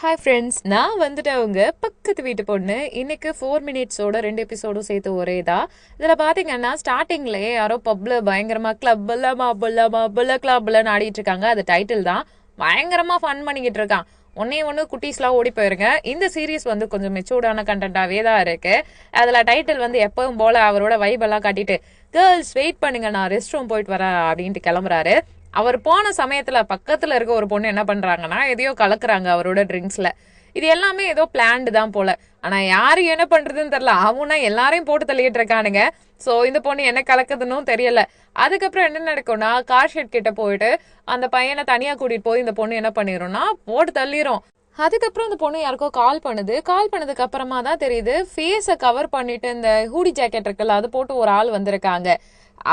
Hi friends, நான் வந்துட்டு அவங்க பக்கத்து வீட்டு பொண்ணு. இன்னைக்கு 4 மினிட்ஸோட 2 எபிசோடும் சேர்த்து ஒரே தான். இதில் பார்த்தீங்கன்னா ஸ்டார்டிங்லேயே யாரோ பப்ல பயங்கரமா கிளப்ல மாபுல்ல மாபுல்ல கிளப்லன்னு ஆடிட்டு இருக்காங்க. அது டைட்டில் தான். பயங்கரமா ஃபன் பண்ணிக்கிட்டு இருக்கான். ஒன்னு குட்டீஸ்லாம் ஓடி போயிருங்க. இந்த சீரீஸ் வந்து கொஞ்சம் மெச்சூர்டான கண்டென்ட்டாவே தான் இருக்கு. அதுல டைட்டில் வந்து எப்பவும் போல அவரோட வைபெல்லாம் காட்டிட்டு கேர்ள்ஸ் வெயிட் பண்ணுங்க, நான் ரெஸ்ட் ரூம் போயிட்டு வரேன் அப்படின்ட்டு கிளம்புறாரு. அவர் போன சமயத்துல பக்கத்துல இருக்க ஒரு பொண்ணு என்ன பண்றாங்கன்னா எதையோ கலக்குறாங்க அவரோட ட்ரிங்க்ஸ்ல. இது எல்லாமே ஏதோ பிளான்டு தான் போல. ஆனா யாரு என்ன பண்றதுன்னு தெரியல. அவனா எல்லாரையும் போட்டு தள்ளிட்டு இருக்கானுங்க. சோ இந்த பொண்ணு என்ன கலக்குதுன்னு தெரியல. அதுக்கப்புறம் என்ன நடக்கும்னா கார் ஷெட் கிட்ட போயிட்டு அந்த பையனை தனியா கூட்டிட்டு போய் இந்த பொண்ணு என்ன பண்ணிரும்னா போட்டு தள்ளிரும். அதுக்கப்புறம் இந்த பொண்ணு யாருக்கோ கால் பண்ணுது. கால் பண்ணதுக்கு அப்புறமா தான் தெரியுது ஃபேஸை கவர் பண்ணிட்டு இந்த ஹூடி ஜாக்கெட் இருக்குல்ல அது போட்டு ஒரு ஆள் வந்திருக்காங்க.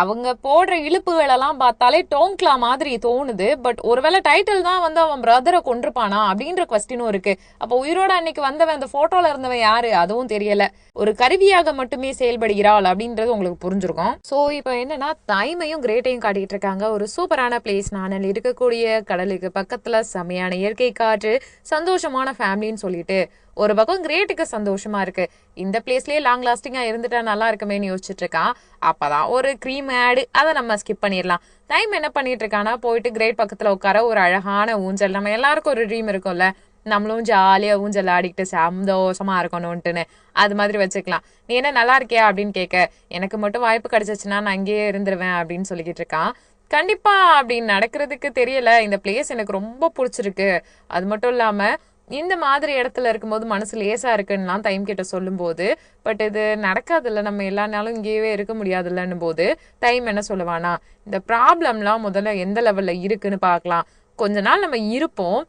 அவங்க போடுற இழுப்புகள் எல்லாம் பார்த்தாலே டோங்க்லா மாதிரி தோணுது. பட் ஒருவேளை டைட்டில் தான் வந்து அவன் பிரதரை கொண்டிருப்பானா அப்படின்ற கொஸ்டினும் இருக்கு. அப்ப உயிரோட அன்னைக்கு வந்தவன் அந்த போட்டோல இருந்தவன் யாரு அதுவும் தெரியல. ஒரு கருவியாக மட்டுமே செயல்படுகிறாள் அப்படின்றது உங்களுக்கு புரிஞ்சிருக்கும். சோ இப்ப என்னன்னா தைமையும் கிரேட்டையும் காட்டிட்டு இருக்காங்க. ஒரு சூப்பரான பிளேஸ், நானல் இருக்கக்கூடிய கடலுக்கு பக்கத்துல செமையான இயற்கை காற்று, சந்தோஷமான ஃபேமிலின்னு சொல்லிட்டு ஒரு பக்கம் கிரேட்டுக்கு சந்தோஷமா இருக்கு. இந்த பிளேஸ்லயே லாங் லாஸ்டிங்கா இருந்துட்டா நல்லா இருக்குமேன்னு யோசிச்சுட்டு இருக்கான். அப்பதான் ஒரு க்ரீம் ஆடு, அதை நம்ம ஸ்கிப் பண்ணிடலாம். டைம் என்ன பண்ணிட்டு இருக்கானா போயிட்டு கிரேட் பக்கத்துல உட்கார ஒரு அழகான ஊஞ்சல். நம்ம எல்லாருக்கும் ஒரு ட்ரீம் இருக்கும்ல, நம்மளும் ஜாலியா ஊஞ்சல் ஆடிக்கிட்டு சந்தோஷமா இருக்கணும்ட்டுன்னு. அது மாதிரி வச்சுக்கலாம். நீ என்ன நல்லா இருக்கியா அப்படின்னு கேட்க, எனக்கு மட்டும் வாய்ப்பு கிடைச்சிச்சுன்னா நான் அங்கேயே இருந்துருவேன் அப்படின்னு சொல்லிக்கிட்டு இருக்கான். கண்டிப்பா அப்படின்னு நடக்கிறதுக்கு தெரியல. இந்த பிளேஸ் எனக்கு ரொம்ப பிடிச்சிருக்கு. அது மட்டும் இல்லாம இந்த மாதிரி இடத்துல இருக்கும்போது மனசு லேசா இருக்குன்னுலாம் டைம் கிட்ட சொல்லும் போது, பட் இது நடக்காதுல்ல, நம்ம எல்லா நாளும் இங்கேயே இருக்க முடியாதுல்லன்னு போது டைம் என்ன சொல்லுவானா, இந்த ப்ராப்ளம்லாம் முதல்ல எந்த லெவல்ல இருக்குன்னு பார்க்கலாம். கொஞ்ச நாள் நம்ம இருப்போம்.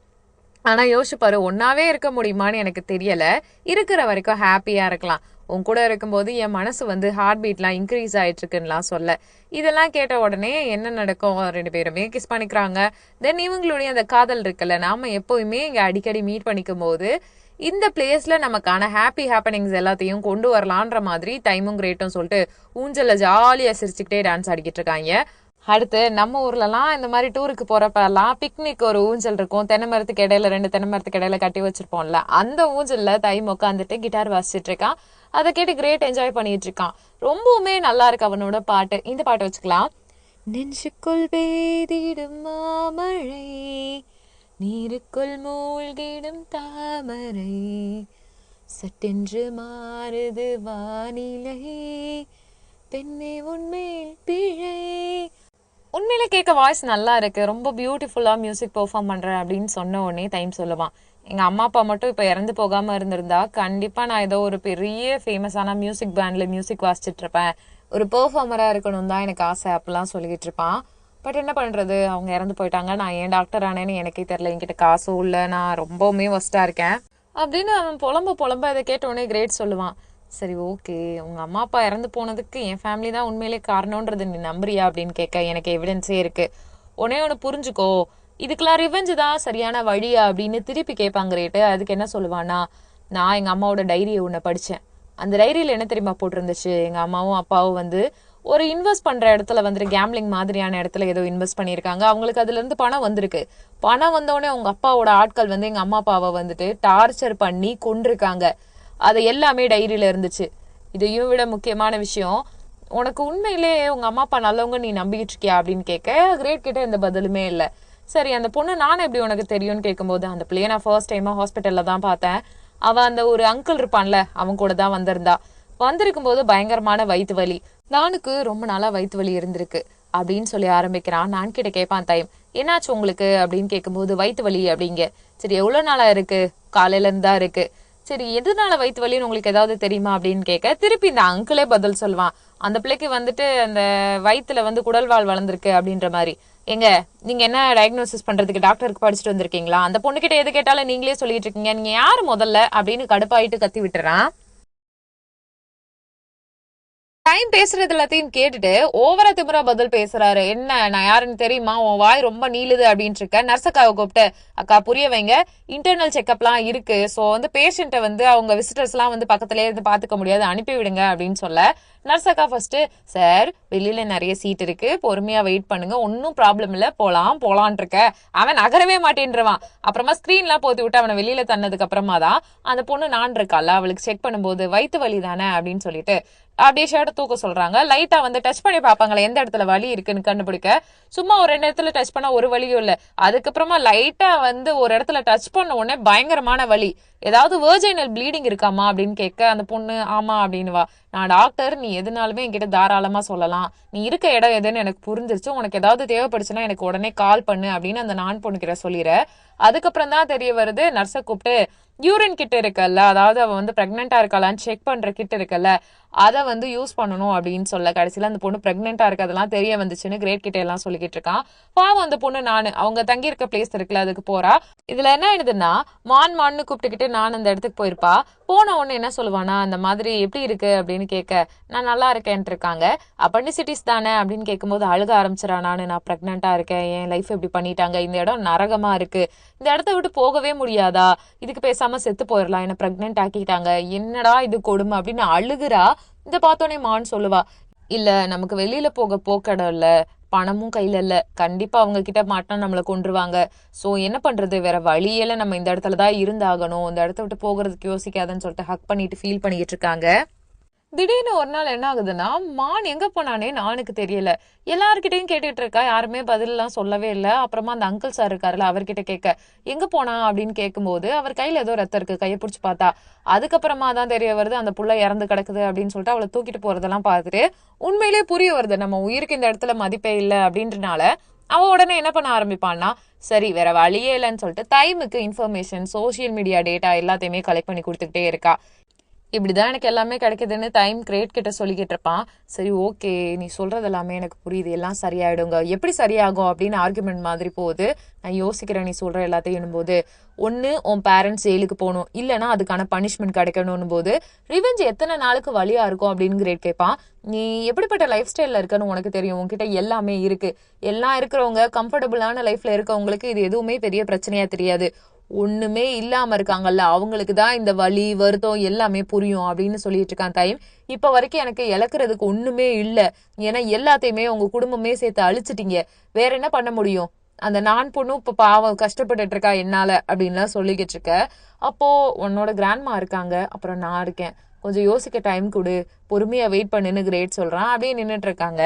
ஆனா யோசிச்சு பாரு, ஒன்னாவே இருக்க முடியுமான்னு எனக்கு தெரியல. இருக்கிற வரைக்கும் ஹாப்பியா இருக்கலாம். உன் கூட இருக்கும்போது என் மனசு வந்து ஹார்ட் பீட்லாம் இன்க்ரீஸ் ஆயிட்டு இருக்குன்னுலாம் சொல்ல. இதெல்லாம் கேட்ட உடனே என்ன நடக்கும், 2 பேருமே கிஸ் பண்ணிக்கிறாங்க. தென் இவங்களுடைய அந்த காதல் இருக்குல்ல, நாம எப்பவுமே இங்க அடிக்கடி மீட் பண்ணிக்கும் போது இந்த பிளேஸ்ல நமக்கான ஹாப்பி ஹாப்பனிங்ஸ் எல்லாத்தையும் கொண்டு வரலான்ற மாதிரி டைமும் கிரேட்டும் சொல்லிட்டு ஊஞ்சல்ல ஜாலியா சிரிச்சுக்கிட்டே டான்ஸ் ஆடிக்கிட்டு இருக்காங்க. அடுத்து நம்ம ஊர்லலாம் இந்த மாதிரி டூருக்கு போறப்பெல்லாம் பிக்னிக் ஒரு ஊஞ்சல் இருக்கும். தென்னை மரத்துக்கு இடையில 2 தென்னை மரத்துக்கு இடையில கட்டி வச்சிருப்போம்ல, அந்த ஊஞ்சல்ல தைம் உட்காந்துட்டு கிட்டார் வாசிச்சுட்டு இருக்கான். அதை கேட்டு கிரேட் என்ஜாய் பண்ணிட்டு இருக்கான். ரொம்பவுமே நல்லா இருக்கு அவனோட பாட்டு. இந்த பாட்டு வச்சுக்கலாம். நெஞ்சுக்குள் பெய்திடும் மாமழை, நீருக்குள் மூழ்கிடும் தாமரை, சட்டென்று மாறுது வானிலை, பெண்ணே உன்மேல் பிழை. உண்மையிலே கேட்க வாய்ஸ் நல்லா இருக்கு, ரொம்ப பியூட்டிஃபுல்லா மியூசிக் பெர்ஃபார்ம் பண்றேன் அப்படின்னு சொன்ன உடனே டைம் சொல்லுவான், எங்க அம்மா அப்பா மட்டும் இப்ப இறந்து போகாம இருந்திருந்தா கண்டிப்பா நான் ஏதோ ஒரு பெரிய ஃபேமஸான மியூசிக் பேண்ட்ல மியூசிக் வாசிச்சுட்டு இருப்பேன், ஒரு பெர்ஃபார்மரா இருக்கணும் தான் எனக்கு ஆசை அப்படிலாம் சொல்லிக்கிட்டு இருப்பான். பட் என்ன பண்றது, அவங்க இறந்து போயிட்டாங்க. நான் ஏன் டாக்டர் ஆனேன்னு எனக்கே தெரியல. என்கிட்ட காசும் இல்லை, நான் ரொம்பவுமே ஒஸ்டா இருக்கேன் அப்படின்னு அவன் புலம்ப இதை கேட்ட உடனே கிரேட் சொல்லுவான், சரி ஓகே, உங்க அம்மா அப்பா இறந்து போனதுக்கு என் ஃபேமிலி தான் உண்மையிலே காரணம்ன்றது நீ நம்புறியா அப்படின்னு கேட்க, எனக்கு எவிடன்ஸே இருக்கு. ஒன்னு புரிஞ்சுக்கோ, இதுக்கெல்லாம் ரிவெஞ்சு தான் சரியான வழியா அப்படின்னு திருப்பி கேட்பாங்க ரேட்டு. அதுக்கு என்ன சொல்லுவானா, நான் எங்க அம்மாவோட டைரியை ஒன்று படிச்சேன். அந்த டைரியில என்ன தெரியுமா போட்டிருந்துச்சு, எங்க அம்மாவும் அப்பாவும் வந்து ஒரு இன்வெஸ்ட் பண்ற இடத்துல வந்துட்டு கேம்லிங் மாதிரியான இடத்துல ஏதோ இன்வெஸ்ட் பண்ணியிருக்காங்க. அவங்களுக்கு அதுல இருந்து பணம் வந்திருக்கு. பணம் வந்தோடனே உங்க அப்பாவோட ஆட்கள் வந்து எங்க அம்மா அப்பாவை வந்துட்டு டார்ச்சர் பண்ணி கொண்டிருக்காங்க. அது எல்லாமே டைரியில இருந்துச்சு. இதையும் விட முக்கியமான விஷயம், உனக்கு உண்மையிலே உங்க அம்மா அப்பா நல்லவங்க நீ நம்பிக்கிட்டு இருக்கியா அப்படின்னு கேட்க கிரேட் கிட்ட எந்த பதிலுமே இல்லை. சரி, அந்த பொண்ணு நான் எப்படி உனக்கு தெரியும்னு கேட்கும்போது, அந்த பிள்ளைய நான் ஃபர்ஸ்ட் டைமா ஹாஸ்பிட்டல்ல தான் பார்த்தேன். அவன் அந்த ஒரு அங்கிள் இருப்பான்ல, அவன் கூட தான் வந்திருந்தா. வந்திருக்கும் போது பயங்கரமான வயிற்று வலி, நானுக்கு ரொம்ப நாளா வயிற்று வலி இருந்திருக்கு அப்படின்னு சொல்லி ஆரம்பிக்கிறான். நான் கிட்ட கேட்பான் டைம், என்னாச்சு உங்களுக்கு அப்படின்னு கேட்கும்போது வயிற்று வலி அப்படிங்க. சரி எவ்வளவு நாளா இருக்கு, காலையில இருந்தா இருக்கு. சரி எதனால வயிற்று வலின்னு உங்களுக்கு ஏதாவது தெரியுமா அப்படின்னு கேட்க திருப்பி இந்த அங்கிளே பதில் சொல்லுவான், அந்த பிள்ளைக்கு வந்துட்டு அந்த வயிற்றுல வந்து குடல்வால் வளர்ந்துருக்கு அப்படின்ற மாதிரி. எங்க நீங்க என்ன டயக்னோசிஸ் பண்றதுக்கு டாக்டருக்கு படிச்சுட்டு வந்திருக்கீங்களா, அந்த பொண்ணுகிட்ட எது கேட்டாலும் நீங்களே சொல்லிட்டு இருக்கீங்க, நீங்க யாரு முதல்ல அப்படின்னு கடுப்பாயிட்டு கத்தி விட்டுறான். டைம் பேசுறது எல்லாத்தையும் கேட்டுட்டு ஓவரா திமிரா பதில் பேசுறாரு. என்ன நான் யாருன்னு தெரியுமா, உன் வாய் ரொம்ப நீளுது அப்படின்ட்டு இருக்க. நர்ஸக்காவை கூப்பிட்டு, அக்கா புரிய வைங்க, இன்டர்னல் செக்அப்லாம் இருக்கு, சோ பேஷண்ட்டை அவங்க விசிட்டர்ஸ் எல்லாம் பக்கத்திலே இருந்து பாத்துக்க முடியாது, அனுப்பி விடுங்க அப்படின்னு சொல்ல, நர்ஸக்கா ஃபர்ஸ்ட், சார் வெளியில நிறைய சீட் இருக்கு, பொறுமையா வெயிட் பண்ணுங்க, ஒன்னும் ப்ராப்ளம் இல்ல, போலான் இருக்க. அவன் நகரவே மாட்டேன்றான். அப்புறமா ஸ்கிரீன்லாம் போத்தி விட்டு அவனை வெளியில தன்னதுக்கு அப்புறமா தான் அந்த பொண்ணு நான் இருக்கால, அவளுக்கு செக் பண்ணும்போது வயிற்று வலி தானே அப்படின்னு சொல்லிட்டு அப்படியே ஷர்ட்டை தூக்க சொல்றாங்க. லைட்டா டச் பண்ணி பாப்பாங்களே எந்த இடத்துல வலி இருக்குன்னு கண்டுபிடிக்க. சும்மா ஒரு 2 இடத்துல டச் பண்ணா ஒரு வலியும் இல்ல. அதுக்கப்புறமா லைட்டா ஒரு இடத்துல டச் பண்ண உடனே பயங்கரமான வலி. ஏதாவது வெர்ஜைனல் ப்ளீடிங் இருக்காமா அப்படின்னு கேட்க அந்த பொண்ணு ஆமா அப்படின்னுவா. நான் டாக்டர், நீ எதுனாலுமே என்கிட்ட தாராளமா சொல்லலாம், நீ இருக்க இடம் எதுன்னு எனக்கு புரிஞ்சிருச்சு, உனக்கு ஏதாவது தேவைப்படுச்சுன்னா எனக்கு உடனே கால் பண்ணு அப்படின்னு அந்த நான் பொண்ணு கிட்ட சொல்லிடுற. அதுக்கப்புறம் தான் தெரிய வருது, நர்ஸை கூப்பிட்டு யூரின் கிட் இருக்குல்ல, அதாவது அவ பிரெக்னெண்டா இருக்காளான்னு செக் பண்ற கிட் இருக்குல்ல, அதை யூஸ் பண்ணணும் அப்படின்னு சொல்ல, கடைசியில அந்த பொண்ணு பிரெக்னெண்டா இருக்கு அதெல்லாம் தெரிய வந்துச்சுன்னு கிரேட் கிட்ட எல்லாம் சொல்லிக்கிட்டு இருக்கான். பாவம் அந்த பொண்ணு அவங்க தங்கி இருக்க பிளேஸ் இருக்குல்ல அதுக்கு போறா. இதுல என்ன ஆயிடுதுன்னா, மான்னு கூப்பிட்டுக்கிட்டு நான் அந்த இடத்துக்கு போயிருப்பா. போன உடனே என்ன சொல்லுவானா, அந்த மாதிரி எப்படி இருக்கு அப்படின்னு கேட்க, நான் நல்லா இருக்கேன்ட்டு இருக்காங்க. அப்பண்டிசிட்டிஸ் தானே அப்படின்னு கேட்கும்போது அழுக ஆரம்பிச்சிடா. நான் பிரெக்னெண்டா இருக்கேன், என் லைஃப் இப்படி பண்ணிட்டாங்க, இந்த இடம் நரகமா இருக்கு, இந்த இடத்த விட்டு போகவே முடியாதா, இதுக்கு பேசாம செத்து போயிடலாம், என்ன பிரெக்னென்ட் ஆக்கிட்டாங்க, என்னடா இது கொடுமை அப்படின்னு அழுகுறா. இந்த பார்த்தோன்னே மான் சொல்லுவா, இல்ல நமக்கு வெளியில போக போக்கடம் இல்ல, பணமும் கையில இல்ல, கண்டிப்பா அவங்க கிட்ட மாட்டா நம்மளை கொன்றுவாங்க, சோ என்ன பண்றது, வேற வழியில நம்ம இந்த இடத்துலதான் இருந்தாகணும், இந்த இடத்த விட்டு போகிறதுக்கு யோசிக்காதன்னு சொல்லிட்டு ஹக் பண்ணிட்டு ஃபீல் பண்ணிக்கிட்டு இருக்காங்க. திடீர்னு ஒரு நாள் என்ன ஆகுதுன்னா, மான் எங்க போனானே நானுக்கு தெரியல. எல்லார்கிட்டையும் கேட்டுட்டு இருக்கா, யாருமே பதில் எல்லாம் சொல்லவே இல்லை. அப்புறமா அந்த அங்கிள் சார் இருக்காருல்ல, அவர்கிட்ட கேட்க, எங்க போனா அப்படின்னு கேட்கும்போது அவர் கையில ஏதோ ரத்தம் இருக்கு, கையை பிடிச்சு பார்த்தா. அதுக்கப்புறமா தான் தெரிய வருது அந்த புள்ள இறந்து கிடக்குது அப்படின்னு சொல்லிட்டு அவளை தூக்கிட்டு போறதெல்லாம் பார்த்துட்டு உண்மையிலேயே புரிய வருது, நம்ம உயிருக்கு இந்த இடத்துல மதிப்பே இல்லை அப்படின்றனால அவ உடனே என்ன பண்ண ஆரம்பிப்பான்னா, சரி வேற வழியே இல்லைன்னு சொல்லிட்டு டைமுக்கு இன்ஃபர்மேஷன், சோசியல் மீடியா டேட்டா எல்லாத்தையுமே கலெக்ட் பண்ணி கொடுத்துக்கிட்டே இருக்கா. இப்படிதான் எனக்கு எல்லாமே கிடைக்குதுன்னு டைம் கிரேட் கிட்ட சொல்லிக்கிட்டு இருப்பான். சரி ஓகே, நீ சொல்றது எல்லாமே எனக்கு புரியுது, எல்லாம் சரியாயிடுங்க, எப்படி சரியாகும் அப்படின்னு ஆர்குமெண்ட் மாதிரி போகுது. நான் யோசிக்கிறேன் நீ சொல்ற எல்லாத்தையும் போது, ஒன்னு உன் பேரண்ட்ஸ் ஜெயிலுக்கு போகணும், இல்லைன்னா அதுக்கான பனிஷ்மெண்ட் கிடைக்கணும் போது ரிவெஞ்ச் எத்தனை நாளுக்கு வழியா இருக்கும் அப்படின்னு கிரேட் கேட்பான். நீ எப்படிப்பட்ட லைஃப் ஸ்டைல்ல இருக்கன்னு உனக்கு தெரியும், உன்கிட்ட எல்லாமே இருக்கு, எல்லாம் இருக்கிறவங்க கம்ஃபர்டபுளான லைஃப்ல இருக்கவங்களுக்கு இது எதுவுமே பெரிய பிரச்சனையா தெரியாது, ஒண்ணுமே இல்லாம இருக்காங்கல்ல அவங்களுக்கு தான் இந்த வலி வருத்தம் எல்லாமே புரியும் அப்படின்னு சொல்லிட்டு இருக்கான் டைம். இப்ப வரைக்கும் எனக்கு இழக்கிறதுக்கு ஒண்ணுமே இல்ல, ஏன்னா எல்லாத்தையுமே உங்க குடும்பமே சேர்த்து அழிச்சிட்டீங்க, வேற என்ன பண்ண முடியும், அந்த நான் பொண்ணும் இப்ப பாவம் கஷ்டப்பட்டுட்டு இருக்கா என்னால அப்படின்லாம் சொல்லிக்கிட்டு இருக்க. அப்போ உன்னோட கிராண்ட்மா இருக்காங்க, அப்புறம் நான் இருக்கேன், கொஞ்சம் யோசிக்க டைம் கொடு, பொறுமையா வெயிட் பண்ணுன்னு கிரேட் சொல்றான். அப்படியே நின்னுட்டு இருக்காங்க.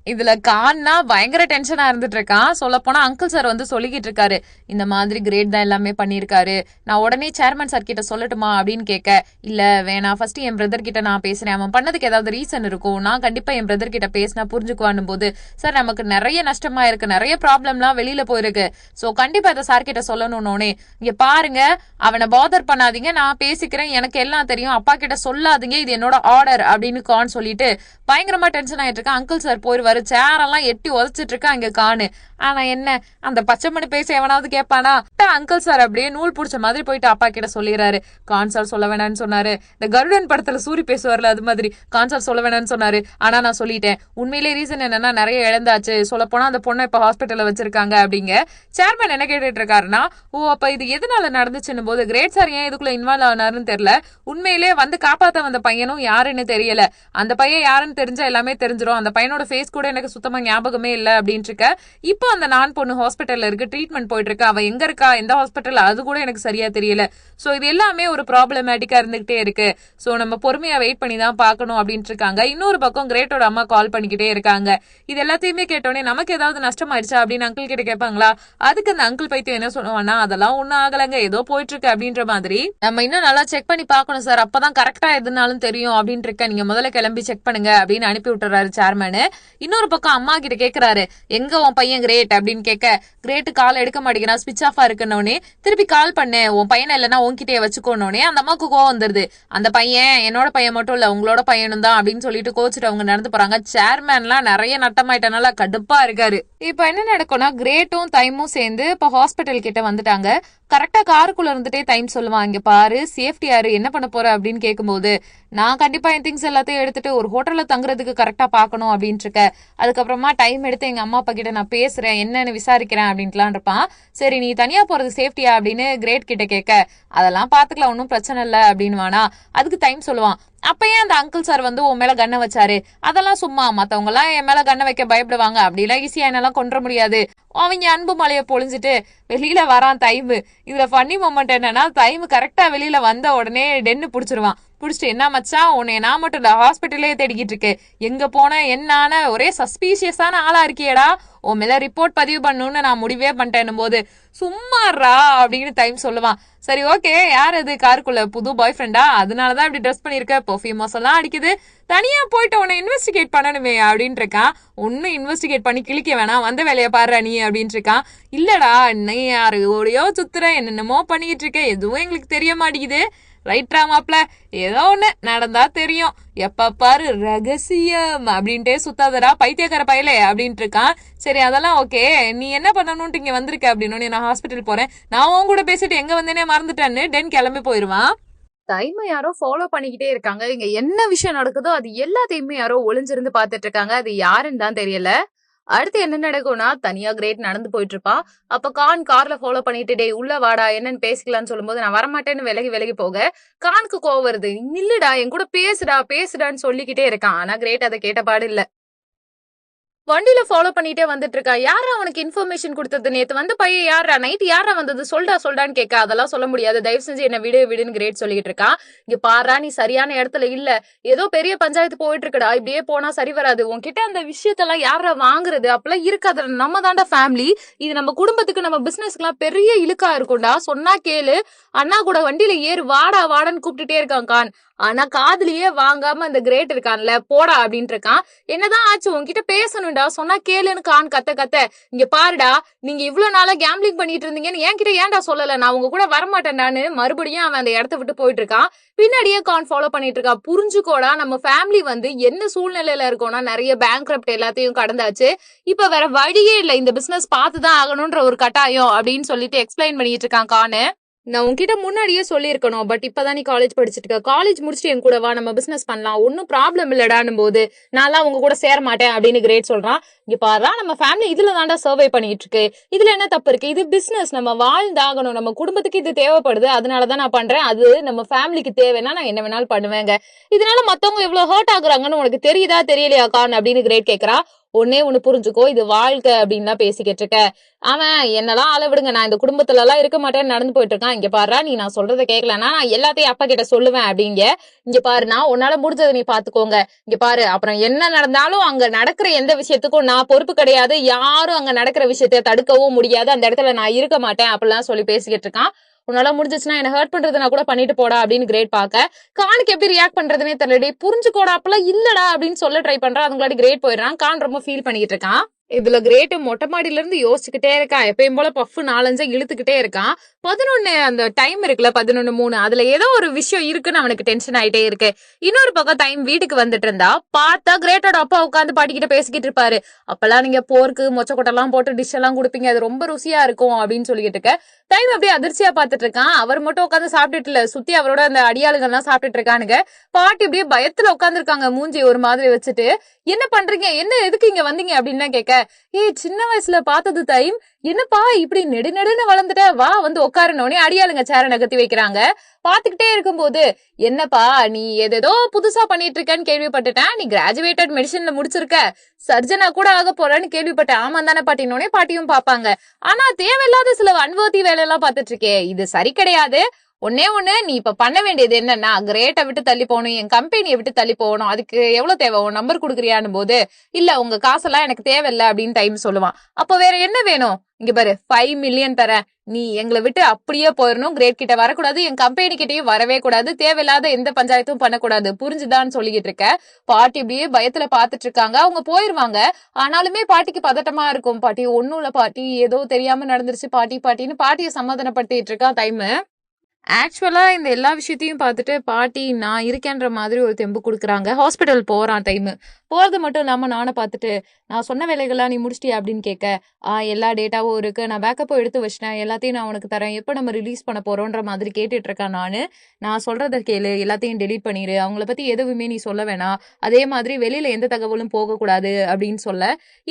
இதுல கான்னா பயங்கர டென்ஷனா இருந்துட்டு இருக்கான். சொல்ல போனா அங்கிள் சார் சொல்லிக்கிட்டு இருக்காரு, இந்த மாதிரி கிரேட் தான் எல்லாமே பண்ணிருக்காரு, நான் உடனே சேர்மன் சார் கிட்ட சொல்லட்டுமா அப்படின்னு கேட்க, இல்ல வேணாம், ஃபர்ஸ்ட் என் பிரதர் கிட்ட நான் பேசுறேன், அவன் பண்ணதுக்கு ஏதாவது ரீசன் இருக்கும், நான் கண்டிப்பா என் பிரதர் கிட்ட பேசினா புரிஞ்சுக்குவான் போது, சார் நமக்கு நிறைய நஷ்டமா இருக்கு, நிறைய ப்ராப்ளம்லாம் வெளியில போயிருக்கு, சோ கண்டிப்பா இதை சார் கிட்ட சொல்லணும்னோனே, இங்க பாருங்க அவனை பாதர் பண்ணாதீங்க, நான் பேசிக்கிறேன், எனக்கு எல்லாம் தெரியும், அப்பா கிட்ட சொல்லாதீங்க, இது என்னோட ஆர்டர் அப்படின்னு கான் சொல்லிட்டு பயங்கரமா டென்ஷன் ஆயிட்டு இருக்கா. அங்கிள் சார் போயிருவாரு, சேரெல்லாம் எட்டி உதச்சிட்டு இருக்கா அங்க கானு. ஆனா என்ன, அந்த பச்சை மணி பேச எவனாவது கேட்பானா? அங்கிள் சார் அப்படியே நூல் புடிச்ச மாதிரி போயிட்டு அப்பா கிட்ட சொல்லிடுறாரு, கான் சார் சொல்ல வேணாம்னு சொன்னாரு, இந்த கருடன் படத்துல சூரி பேசுவார்ல அது மாதிரி, கான் சார் சொல்ல வேணாம்னு சொன்னாரு, ஆனா நான் சொல்லிட்டேன், உண்மையிலே ரீசன் என்னன்னா நிறைய இழந்தாச்சு, சொல்ல போனா அந்த பொண்ணை இப்ப ஹாஸ்பிட்டல்ல வச்சிருக்காங்க அப்படிங்க. சேர்மன் என்ன கேட்டுட்டு இருக்காருன்னா, ஓ அப்ப இது எதனால நடந்துச்சுன்னு போது கிரேட் சார் ஏன் இதுக்குள்ள இன்வால்வ் ஆனாருன்னு தெரியல, உண்மையிலே காப்பாத்த வந்த பையனும் யாருன்னு தெரியல, அந்த பையன் யாருன்னு தெரிஞ்சா எல்லாமே தெரிஞ்சிடும், அந்த பையனோட ஃபேஸ் கூட எனக்கு சுத்தமா ஞாபகமே இல்ல அப்படின்னு இருக்க. இப்போ அந்த நான் பொண்ணு ஹாஸ்பிட்டல்ல இருக்கு, ட்ரீட்மெண்ட் போயிட்டு இருக்கு, அவ எங்க இருக்கா, எந்த ஹாஸ்பிட்டல், அது கூட எனக்கு சரியா தெரியல, சோ இது எல்லாமே ஒரு ப்ராப்ளமேட்டிக்கா இருந்துகிட்டே இருக்கு, சோ நம்ம பொறுமையா வெயிட் பண்ணி தான் பாக்கணும் அப்படின்னு இருக்காங்க. இன்னொரு பக்கம் கிரேட்டோட அம்மா கால் பண்ணிக்கிட்டே இருக்காங்க. இது எல்லாத்தையுமே கேட்டோடனே நமக்கு ஏதாவது நஷ்டம் ஆயிடுச்சா அப்படின்னு அங்கிள் கிட்ட கேட்பாங்களா. அதுக்கு அந்த அங்கிள் பைத்தியம் என்ன சொல்லுவானா, அதெல்லாம் ஒண்ணும் ஆகலங்க, ஏதோ போயிட்டு இருக்கு அப்படின்ற மாதிரி, நம்ம இன்னும் நல்லா செக் பண்ணி பாக்கணும் சார், அப்பதான் கரெக்டா எதுனாலும் தெரியும் அப்படின்னு இருக்க, நீங்க முதல்ல கிளம்பி செக் பண்ணுங்க அப்படின்னு அனுப்பி விட்டுறாரு சேர்மனு. இன்னொரு பக்கம் அம்மா கிட்ட கேக்குறாரு, எங்க உன் பையன் கிரேட் அப்படின்னு கேட்க, கிரேட் கால் எடுக்க மாட்டேங்கிறான், ஸ்விட்ச் ஆஃபா இருக்குன்னே, திருப்பி கால் பண்ணு, உன் பையனை இல்லைன்னா உன்கிட்டயே வச்சுக்கோனே அந்த அம்மாவுக்கு கோவம் வந்துருது, அந்த பையன் என்னோட பையன் மட்டும் இல்ல உங்களோட பையனும் தான் அப்படின்னு சொல்லிட்டு கோச்சிட்டு அவங்க நடந்து போறாங்க. சேர்மேன்லாம் நிறைய நட்டமாயிட்டனால கடுப்பா இருக்காரு. இப்ப என்ன நடக்கும்னா, கிரேட்டும் தைமும் சேர்ந்து இப்ப ஹாஸ்பிட்டல் கிட்ட வந்துட்டாங்க. கரெக்டா காருக்குள்ள இருந்துட்டே டைம் சொல்லுவான், இங்க பாரு சேஃப்டி யாரு, என்ன பண்ண போற அப்படின்னு கேட்கும்போது, நான் கண்டிப்பா என் திங்ஸ் எல்லாத்தையும் எடுத்துட்டு ஒரு ஹோட்டல்ல தங்குறதுக்கு கரெக்டா பாக்கணும் அப்படின்ட்டு இருக்க. அதுக்கப்புறமா டைம் எடுத்து எங்க அம்மா அப்பா கிட்ட நான் பேசுறேன், என்னன்னு விசாரிக்கிறேன் அப்படின்ட்டுலாம் இருப்பான். சரி நீ தனியா போறது சேஃப்டியா அப்படின்னு கிரேட் கிட்ட கேட்க, அதெல்லாம் பாத்துக்கலாம் ஒன்னும் பிரச்சனை இல்ல அப்படின்னு. அதுக்கு டைம் சொல்லுவான், அப்ப ஏன் அந்த அங்கிள் சார் வந்து உன் மேல கண்ணை வச்சாரு, அதெல்லாம் சும்மா, மத்தவங்க எல்லாம் என் மேல கண்ணை வைக்க பயப்படுவாங்க, அப்படிலாம் ஈஸியா என்னெல்லாம் கொன்ற முடியாது. அவங்க அன்பு மலைய பொழிஞ்சிட்டு வெளியில வரான் டைம். இதுல ஃபன்னி மொமெண்ட் என்னன்னா, டைம் கரெக்டா வெளியில வந்த உடனே டென்னு புடிச்சிருவான். புடிச்சிட்டு, என்ன மச்சான் உன்னை நான் மட்டும் இல்ல ஹாஸ்பிட்டலே தேடிக்கிட்டு இருக்கு, எங்க போன என்னான ஒரே சஸ்பீஷியஸான ஆளா இருக்கியடா, உன் மேல ரிப்போர்ட் பதிவு பண்ணணும்னு நான் முடிவே பண்ணிட்டேன் போது, சும்மாறா அப்படின்னு டைம் சொல்லுவான். சரி ஓகே, யார் அது காருக்குள்ள, புது பாய் ஃப்ரெண்டா, அதனாலதான் இப்படி ட்ரெஸ் பண்ணிருக்க, பெர்ஃபியூம் எல்லாம் அடிக்குது, தனியா போயிட்டு உன்னை இன்வெஸ்டிகேட் பண்ணணுமே அப்படின்ட்டு இருக்கான். ஒன்னும் இன்வெஸ்டிகேட் பண்ணி கிழிக்க வேணாம், வந்த வேலையை பாரு நீ அப்படின்ட்டு இருக்கான். இல்லடா நீ யாரையோடையோ சுத்துற, என்னென்னமோ பண்ணிட்டு இருக்க, எதுவும் எங்களுக்கு தெரிய மாட்டேங்குது. ரைட்ரா மாப்ள, ஏதோ ஒண்ணு நடந்தா தெரியும், எப்ப பாரு ரகசியம் அப்படின்ட்டே சுத்தாதடா பைத்தியக்கார பயலே அப்படின்ட்டு இருக்கான். சரி அதெல்லாம் ஓகே, நீ என்ன பண்ணணும்ட்டு இங்க வந்திருக்க அப்படின்னு, நான் ஹாஸ்பிட்டல் போறேன், நான் உன் கூட பேசிட்டு எங்க வந்தேனே மறந்துட்டேன்னு டென் கிளம்பி போயிருவான். டைமை யாரோ ஃபாலோ பண்ணிக்கிட்டே இருக்காங்க. இங்க என்ன விஷயம் நடக்குதோ அது எல்லாத்தையுமே யாரோ ஒளிஞ்சிருந்து பாத்துட்டு இருக்காங்க. அது யாருன்னு தான் தெரியல. அடுத்து என்ன நடக்கும்னா, தனியா கிரேட் நடந்து போயிட்டு இருப்பான். அப்ப கான் கார்ல ஃபாலோ பண்ணிட்டு, டே உள்ள வாடா என்னன்னு பேசிக்கலாம்னு சொல்லும்போது, நான் வரமாட்டேன்னு விலகி விலகி போக கானுக்கு கோவம் வருது. நில்லுடா என் கூட பேசுடா பேசுடான்னு சொல்லிக்கிட்டே இருக்கான். ஆனா கிரேட் அதை கேட்ட பாடு இல்ல. வண்டியில ஃபாலோ பண்ணிட்டே வந்துட்டு இருக்கா. யாரா அவனுக்கு இன்ஃபர்மேஷன் கொடுத்தது, நேத்து வந்து பையன் யாரா, நைட் யாரா வந்தது, சொல்டான்னு கேட்க, அதெல்லாம் சொல்ல முடியாது, தயவு செஞ்சு என்ன விடுன்னு கிரேட் சொல்லிட்டு இருக்கா. இங்க பாரா நீ சரியான இடத்துல இல்ல, ஏதோ பெரிய பஞ்சாயத்து போயிட்டு இருக்குடா, இப்படியே போனா சரி வராது, உன்கிட்ட அந்த விஷயத்தெல்லாம் யாரா வாங்குறது, அப்பெல்லாம் இருக்காது, நம்ம தாண்டா ஃபேமிலி, இது நம்ம குடும்பத்துக்கு நம்ம பிசினஸ்க்கு எல்லாம் பெரிய இழுக்கா இருக்கும்டா, சொன்னா கேளு, அண்ணா கூட வண்டியில ஏறு, வாடா வாடான்னு கூப்பிட்டுட்டே இருக்கான் கான். ஆனா காதுலயே வாங்காம அந்த கிரேட் இருக்கான்ல, போடா அப்படின்ட்டு இருக்கான். என்னதான் ஆச்சு, உன்கிட்ட பேசணும்டா, சொன்னா கேளுன்னு கான் கத்த. இங்க பாருடா, நீங்க இவ்வளவு நாளா கேம்பிளிங் பண்ணிட்டு இருந்தீங்கன்னு என்கிட்ட ஏன்டா சொல்லல, நான் உங்க கூட வரமாட்டேன்டான்னு மறுபடியும் அவன் அந்த இடத்த விட்டு போயிட்டு இருக்கான். பின்னாடியே கான் ஃபாலோ பண்ணிட்டு இருக்கா. புரிஞ்சுக்கோடா, நம்ம ஃபேமிலி வந்து என்ன சூழ்நிலையில இருக்கோம்னா, நிறைய பேங்க்ரப்ட் எல்லாத்தையும் கடந்தாச்சு, இப்ப வேற வழியே இல்ல, இந்த பிசினஸ் பார்த்துதான் ஆகணும்ன்ற ஒரு கட்டாயம் அப்படின்னு சொல்லிட்டு எக்ஸ்பிளைன் பண்ணிட்டு இருக்கான் கானு. நான் உன்கிட்ட முன்னாடியே சொல்லியிருக்கணும், பட் இப்பதான் நீ காலேஜ் படிச்சுட்டு இருக்க, காலேஜ் முடிச்சுட்டு என் கூட வா, நம்ம பிசினஸ் பண்ணலாம், ஒன்னும் ப்ராப்ளம் இல்லடான்னும் போது, நான்லாம் உங்க கூட சேர மாட்டேன் அப்படின்னு கிரேட் சொல்றான். இங்க பாரு, நம்ம ஃபேமிலி இதுல தாண்டா சர்வை பண்ணிட்டு இருக்கு, இதுல என்ன தப்பு இருக்கு, இது பிசினஸ், நம்ம வாழ்ந்தாகணும், நம்ம குடும்பத்துக்கு இது தேவைப்படுது, அதனாலதான் நான் பண்றேன், அது நம்ம ஃபேமிலிக்கு தேவைன்னா நான் என்ன வேணாலும் பண்ணுவேங்க, இதனால மத்தவங்க எவ்வளவு ஹர்ட் ஆகுறாங்கன்னு உனக்கு தெரியுதா தெரியலையா கான் அப்படின்னு கிரேட் கேக்குறா. ஒன்னே ஒண்ணு புரிஞ்சுக்கோ, இது வாழ்க்கை அப்படின்னு தான் பேசிக்கிட்டு இருக்க, அவன் என்னெல்லாம் அளவிடுங்க, நான் இந்த குடும்பத்துல எல்லாம் இருக்க மாட்டேன்னு நடந்து போயிட்டு இருக்கான். இங்க பாரு, நீ நான் சொல்றதை கேட்கலன்னா நான் எல்லாத்தையும் அப்பா கிட்ட சொல்லுவேன் அப்படிங்க. இங்க பாரு, நான் உன்னால முடிஞ்சதை நீ பாத்துக்கோங்க, இங்க பாரு, அப்புறம் என்ன நடந்தாலும் அங்க நடக்கிற எந்த விஷயத்துக்கும் நான் பொறுப்பு கிடையாது, யாரும் அங்க நடக்கிற விஷயத்த தடுக்கவும் முடியாது, அந்த இடத்துல நான் இருக்க மாட்டேன் அப்படிலாம் சொல்லி பேசிக்கிட்டு இருக்கான். உன்னால முடிஞ்சிச்சுன்னா என்ன ஹர்ட் பண்றதுனா கூட பண்ணிட்டு போடா அப்படின்னு கிரேட் பாக்க, கானுக்கு எப்படி ரியாக்ட் பண்றதுனே தெரியல. புரிஞ்சுக்கோடா அப்பெல்லாம் இல்லடா அப்படின்னு சொல்ல ட்ரை பண்றான். அதுங்களாடி கிரேட் போயிடுறான். கான் ரொம்ப ஃபீல் பண்ணிட்டு இருக்கான். இதுல கிரேட் மொட்டை மாடியில இருந்து யோசிச்சுக்கிட்டே இருக்கான். எப்பயும் போல பஃப் 4-5 இழுத்துக்கிட்டே இருக்கான். 11 அந்த டைம் இருக்குல்ல, 11:03, அதுல ஏதோ ஒரு விஷயம் இருக்குன்னு அவனுக்கு டென்ஷன் ஆயிட்டே இருக்கு. இன்னொரு பக்கம் டைம் வீட்டுக்கு வந்துட்டு இருந்தா பார்த்தா கிரேட்டோட அப்பா உட்காந்து பாட்டிக்கிட்ட பேசிக்கிட்டு இருப்பாரு. அப்பெல்லாம் நீங்க போர்க்கு மொச்சக்கொட்டை எல்லாம் போட்டு டிஷ் எல்லாம் கொடுப்பீங்க, அது ரொம்ப ருசியா இருக்கும் அப்படின்னு சொல்லிட்டு இருக்க. டைம் அப்படியே அதிர்ச்சியா பாத்துட்டு இருக்கான். அவர் மட்டும் உட்காந்து சாப்பிட்டுட்டு இல்ல, சுத்தி அவரோட அந்த அடியாளுகள் எல்லாம் சாப்பிட்டுட்டு இருக்கானுங்க. பாட்டி அப்படியே பயத்துல உட்காந்து இருக்காங்க, மூஞ்சி ஒரு மாதிரி வச்சுட்டு. என்ன பண்றீங்க, என்ன எதுக்கு இங்க வந்தீங்க அப்படின்னு கேட்க, ஏய் சின்ன வயசுல பார்த்தது டைம், என்னப்பா இப்படி நெடுன்னு வளர்ந்துட்ட, வா வந்து உட்காருனோடனே அடியாளுங்க சேர நகர்த்தி வைக்கிறாங்க. பாத்துக்கிட்டே இருக்கும்போது, என்னப்பா நீ ஏதோ புதுசா பண்ணிட்டு இருக்கேன்னு கேள்விப்பட்டுட்டேன், நீ கிராஜுவேட்டட் மெடிசன்ல முடிச்சிருக்க, சர்ஜனா கூட ஆக போறேன்னு கேள்விப்பட்டேன், ஆமா தானே பாட்டினோடனே பாட்டியும் பாப்பாங்க, ஆனா தேவையில்லாத சில அன்வர்த்தி வேலையெல்லாம் பாத்துட்டு இருக்கே, இது சரி கிடையாது, ஒன்னே ஒண்ணு நீ இப்ப பண்ண வேண்டியது என்னன்னா, கிரேட்டை விட்டு தள்ளி போகணும், என் கம்பெனியை விட்டு தள்ளி போகணும், அதுக்கு எவ்வளவு தேவை, உன் நம்பர் குடுக்குறியான்னு போது, இல்ல உங்க காசெல்லாம் எனக்கு தேவையில்ல அப்படின்னு டைம் சொல்லுவான். அப்போ வேற என்ன வேணும், இங்க பாரு 5 மில்லியன் தரேன், நீ எங்களை விட்டு அப்படியே போயிடணும், கிரேட் கிட்ட வரக்கூடாது, என் கம்பெனி கிட்டயும் வரவே கூடாது, தேவையில்லாத எந்த பஞ்சாயத்தும் பண்ணக்கூடாது, புரிஞ்சுதான்னு சொல்லிக்கிட்டு இருக்க. பாட்டி இப்படியே பயத்துல பாத்துட்டு இருக்காங்க. அவங்க போயிருவாங்க. ஆனாலுமே பாட்டிக்கு பதட்டமா இருக்கும். பாட்டி ஒண்ணும் இல்ல பாட்டி, ஏதோ தெரியாம நடந்துருச்சு பாட்டின்னு பாட்டியை சமாதானப்படுத்திட்டு இருக்கா டைம். ஆக்சுவலா இந்த எல்லா விஷயத்தையும் பார்த்துட்டு பாட்டி நான் இருக்கேன்ற மாதிரி ஒரு தெம்பு கொடுக்குறாங்க. ஹாஸ்பிட்டல் போறான் டைம். போறது மட்டும் இல்லாம நானும் பார்த்துட்டு நான் சொன்ன வேலைகள்லாம் நீ முடிச்சிட்டியா அப்படின்னு கேட்க, எல்லா டேட்டாவும் இருக்கு, நான் பேக்கப்பும் எடுத்து வச்சிட்டேன், எல்லாத்தையும் நான் உனக்கு தரேன், எப்போ நம்ம ரிலீஸ் பண்ண போறோன்ற மாதிரி கேட்டுட்டு இருக்கேன். நான் சொல்றத கேளு, எல்லாத்தையும் டெலீட் பண்ணிரு, அவங்கள பத்தி எதுவுமே நீ சொல்ல வேணாம், அதே மாதிரி வெளியில எந்த தகவலும் போகக்கூடாது அப்படின்னு சொல்ல,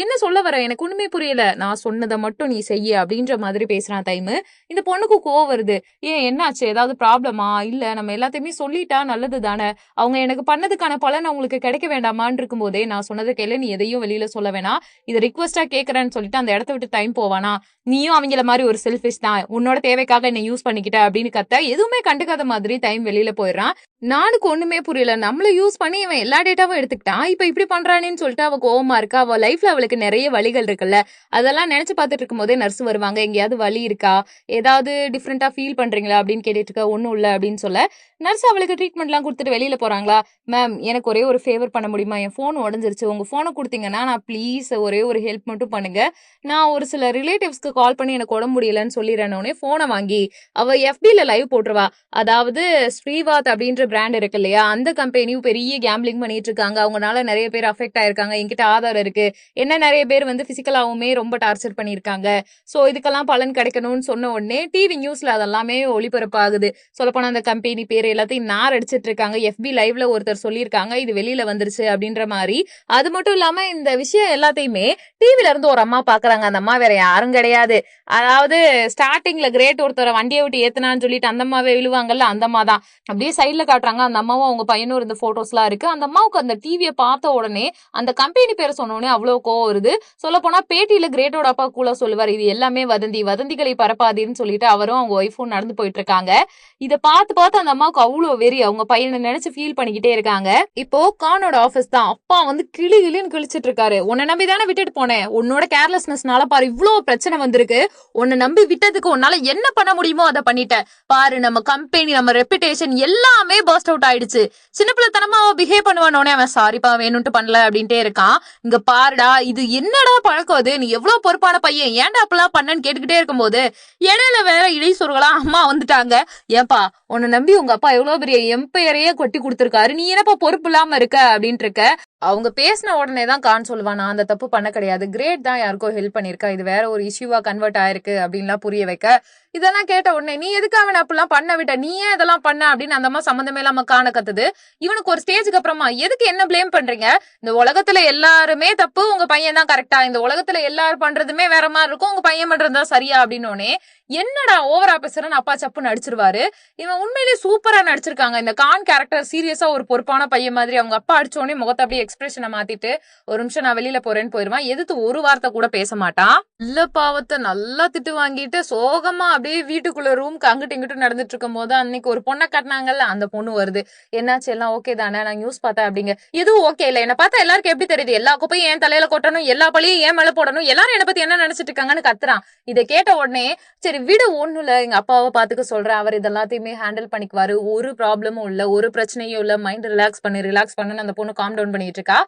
என்ன சொல்ல வர எனக்கு ஒண்ணுமே புரியல, நான் சொன்னதை மட்டும் நீ செய்ய அப்படின்ற மாதிரி பேசுறான் டைம். இந்த பொண்ணுக்கு கோவம் வருது. ஏன் என்னாச்சு, ஏதாவது ப்ராப்ளமா, இல்ல நம்ம எல்லாத்தையுமே சொல்லிட்டா நல்லது தானே, அவங்க எனக்கு பண்ணதுக்கான பலன் அவங்களுக்கு கிடைக்க வேண்டாமான்னு இருக்கும் போதே நான் சொன்னதை கேளு, நீ எதையும் வெளியில சொல்ல வேணாம், இதை ரிக்வஸ்டா கேட்கறேன்னு சொல்லிட்டு அந்த இடத்த விட்டு டைம் போவானா, நீயும் அவங்கள மாதிரி ஒரு செல்ஃபிஷ் தான், உன்னோட தேவைக்காக என்ன யூஸ் பண்ணிக்கிட்ட அப்படின்னு கத்த, எதுவுமே கண்டுக்காத மாதிரி டைம் வெளியில போயிடுறான். நானுக்கு ஒண்ணுமே புரியல, நம்மள யூஸ் பண்ணி இவன் எல்லா டேட்டாவும் எடுத்துக்கிட்டான், இப்ப இப்படி பண்றானேன்னு சொல்லிட்டு அவ கோவமா இருக்கா. அவ லைஃப்ல அவளுக்கு நிறைய வழிகள் இருக்குல்ல, அதெல்லாம் நினைச்சு பார்த்துட்டு இருக்கும் போதே நர்ஸ் வருவாங்க. எங்கேயாவது வலி இருக்கா, ஏதாவது டிஃப்ரெண்டா ஃபீல் பண்றீங்களா அப்படின்னு கேட்டுட்டு இருக்க. ஒன்னும் இல்ல அப்படின்னு சொல்ல, நர்ஸ் அவளுக்கு ட்ரீட்மெண்ட்லாம் கொடுத்துட்டு வெளியில போறாங்களா. மேம் எனக்கு ஒரே ஒரு ஃபேவர் பண்ண முடியுமா, என் ஃபோன் உடஞ்சிருச்சு, உங்க ஃபோனை கொடுத்தீங்கன்னா நான் ப்ளீஸ் ஒரே ஒரு ஹெல்ப் மட்டும் பண்ணுங்க, நான் ஒரு சில ரிலேட்டிவ்ஸ்க்கு கால் பண்ணி எனக்கு உடம்பு முடியலன்னு சொல்லிடுறேன்னு போனை வாங்கி அவ எஃபில லைவ் போட்டுருவா. அதாவது ஸ்ரீவாத் அப்படின்ற பிராண்ட் இருக்கு இல்லையா, அந்த கம்பெனியும் பெரிய கேம்பிளிங் பண்ணிட்டு இருக்காங்க, அவங்களால நிறைய பேர் அஃபெக்ட் ஆயிருக்காங்க, என்கிட்ட ஆதாரம் இருக்கு, என்ன நிறைய பேர் வந்து பிசிக்கலாவுமே ரொம்ப டார்ச்சர் பண்ணிருக்காங்க, சோ இதுக்கெல்லாம் பலன் கிடைக்கணும்னு சொன்ன உடனே டிவி நியூஸ்ல அதெல்லாமே ஒளிபரப்பாகுது. சொல்லப்போனா அந்த கம்பெனி பேர் எல்லாத்தையும் நார் அடிச்சிட்டு இருக்காங்க. எஃபி லைவ்ல ஒருத்தர் சொல்லியிருக்காங்க இது வெளியில வந்துருச்சு அப்படின்ற மாதிரி. அது மட்டும் இல்லாம இந்த விஷயம் எல்லாத்தையுமே டிவில இருந்து ஒரு அம்மா பாக்குறாங்க. அந்த அம்மா வேற யாரும் கிடையாது, அதாவது ஸ்டார்டிங்ல கிரேட் ஒருத்தரை வண்டியை விட்டு ஏத்துனான்னு சொல்லிட்டு அந்த அம்மாவே விழுவாங்கல்ல, அந்த அம்மா தான். அப்படியே சைட்ல காட்டுறாங்க, அந்த அம்மாவும் அவங்க பையனும் இருந்த போட்டோஸ் எல்லாம் இருக்கு. அந்த அம்மாவுக்கு அந்த டிவியை பார்த்த உடனே அந்த கம்பெனி பேரை சொன்ன உடனே அவ்வளவு கோவம் வருது. சொல்ல போனா பேட்டியில கிரேட்டோட அப்பா கூட சொல்லுவார், இது எல்லாமே வதந்திகளை பரப்பாதீன்னு சொல்லிட்டு அவரும் அவங்க ஒய்ஃபும் நடந்து போயிட்டு இருக்காங்க. இதை பார்த்து அந்த அம்மாவுக்கு அவ்வளவு வெறி, அவங்க பையனை நினைச்சு ஃபீல் பண்ணிக்கிட்டே இருக்காங்க. இப்போ கானோட ஆபீஸ் தான், அப்பா வந்து கிளின்னு கிழிச்சிட்டு இருக்காரு. உன்னை நம்பி தானே விட்டுட்டு போனேன், உன்னோட கேர்லெஸ்னஸ்னால பாரு இவ்வளவு பிரச்சனை வந்திருக்கு, உன்னை நம்பி விட்டதுக்கு உன்னால என்ன பண்ண முடியுமோ அதை பண்ணிட்ட பாரு, நம்ம கம்பெனி நம்ம ரெப்புடேஷன் எல்லாமே பர்ஸ்ட் அவுட் ஆயிடுச்சு, சின்ன பிள்ளைத்தனமா பிஹேவ் பண்ணுவானோடனே அவன் சாரிப்பா வேணும்ட்டு பண்ணல அப்படின்ட்டே இருக்கான். இங்க பாருடா இது என்னடா பழக்கம், அது நீ எவ்வளவு பொறுப்பான பையன், ஏன்டா அப்பெல்லாம் பண்ணன்னு கேட்டுக்கிட்டே இருக்கும் போது இடையில வேற இழை சொருகலாம் அம்மா வந்துட்டாங்க. ஏன்பா உன்னை நம்பி உங்க அப்பா எவ்வளவு பெரிய எம்பையரையே கொட்டி கொடுத்திருக்காரு, நீ என்னப்பா பொறுப்பு இல்லாம இருக்க அப்படின்னு இருக்க. அவங்க பேசின உடனே தான் கான் சொல்லுவான், நான் அந்த தப்பு பண்ண கிடையாது, கிரேட் தான் யாருக்கோ ஹெல்ப் பண்ணிருக்கா, இது வேற ஒரு இஷ்யூவா கன்வெர்ட் ஆயிருக்கு அப்படின்லாம் புரிய வைக்க. இதெல்லாம் கேட்ட உடனே நீ எதுக்காக அவன் அப்படிலாம் பண்ண விட்ட, நீ ஏன் இதெல்லாம் பண்ண அப்படின்னு அந்த அம்மா சம்மந்தமே இல்லாம காண கத்துது. இவனுக்கு ஒரு ஸ்டேஜுக்கு அப்புறமா எதுக்கு என்ன பிளேம் பண்றீங்க, இந்த உலகத்துல எல்லாருமே தப்பு, உங்க பையன் தான் கரெக்டா, இந்த உலகத்துல எல்லாரும் பண்றதுமே வேற மாதிரி இருக்கும், உங்க பையன் பண்றதுதான் சரியா அப்படின்னோடனே என்னடா ஓவரா பேசுறன்னு அப்பா சப்பு நடிச்சிருவாரு. இவன் உண்மையிலேயே சூப்பரா நடிச்சிருக்காங்க. இந்த கான் கேரக்டர் சீரியஸா ஒரு பொறுப்பான பையன் மாதிரி, அவங்க அப்பா அடிச்சோடனே முகத்தை அப்படியே எக்ஸ்பிரஷனை மாத்திட்டு ஒரு நிமிஷம் நான் வெளியில போறேன்னு போயிருவான். எதிர்த்து ஒரு வார்த்தை கூட பேச மாட்டான். இல்ல பாவத்தை நல்லா திட்டு வாங்கிட்டு சோகமா அப்படியே வீட்டுக்குள்ள ரூம்க்கு அங்கிட்டு இங்கிட்டு நடந்துட்டு இருக்கும் போது அன்னைக்கு ஒரு பொண்ணை கட்டினாங்கல்ல, அந்த பொண்ணு வருது. என்னாச்சு எல்லாம் ஓகே தானே, நான் நியூஸ் பார்த்தேன் அப்படிங்க. எதுவும் ஓகே இல்ல, என்ன பார்த்தா எல்லாருக்கும் எப்படி தெரியுது, எல்லா குப்பையும் ஏன் தலையில கொட்டணும், எல்லா பழியும் ஏன் மேல போடணும், எல்லாரும் என்ன பத்தி என்ன நினைச்சிட்டு இருக்காங்கன்னு கத்துறான். இதை கேட்ட உடனே சரி விடு ஒண்ணும் இல்ல, எங்க அப்பாவை பாத்துக்க சொல்றேன், அவர் இதெல்லாத்தையுமே ஹேண்டில் பண்ணிக்குவாரு, ஒரு ப்ராப்ளமும் இல்ல, ஒரு பிரச்சனையும் இல்ல, மைண்ட் ரிலாக்ஸ் பண்ணுன்னு அந்த பொண்ணு காம் டவுன் பண்ணிட்டு இருக்கா.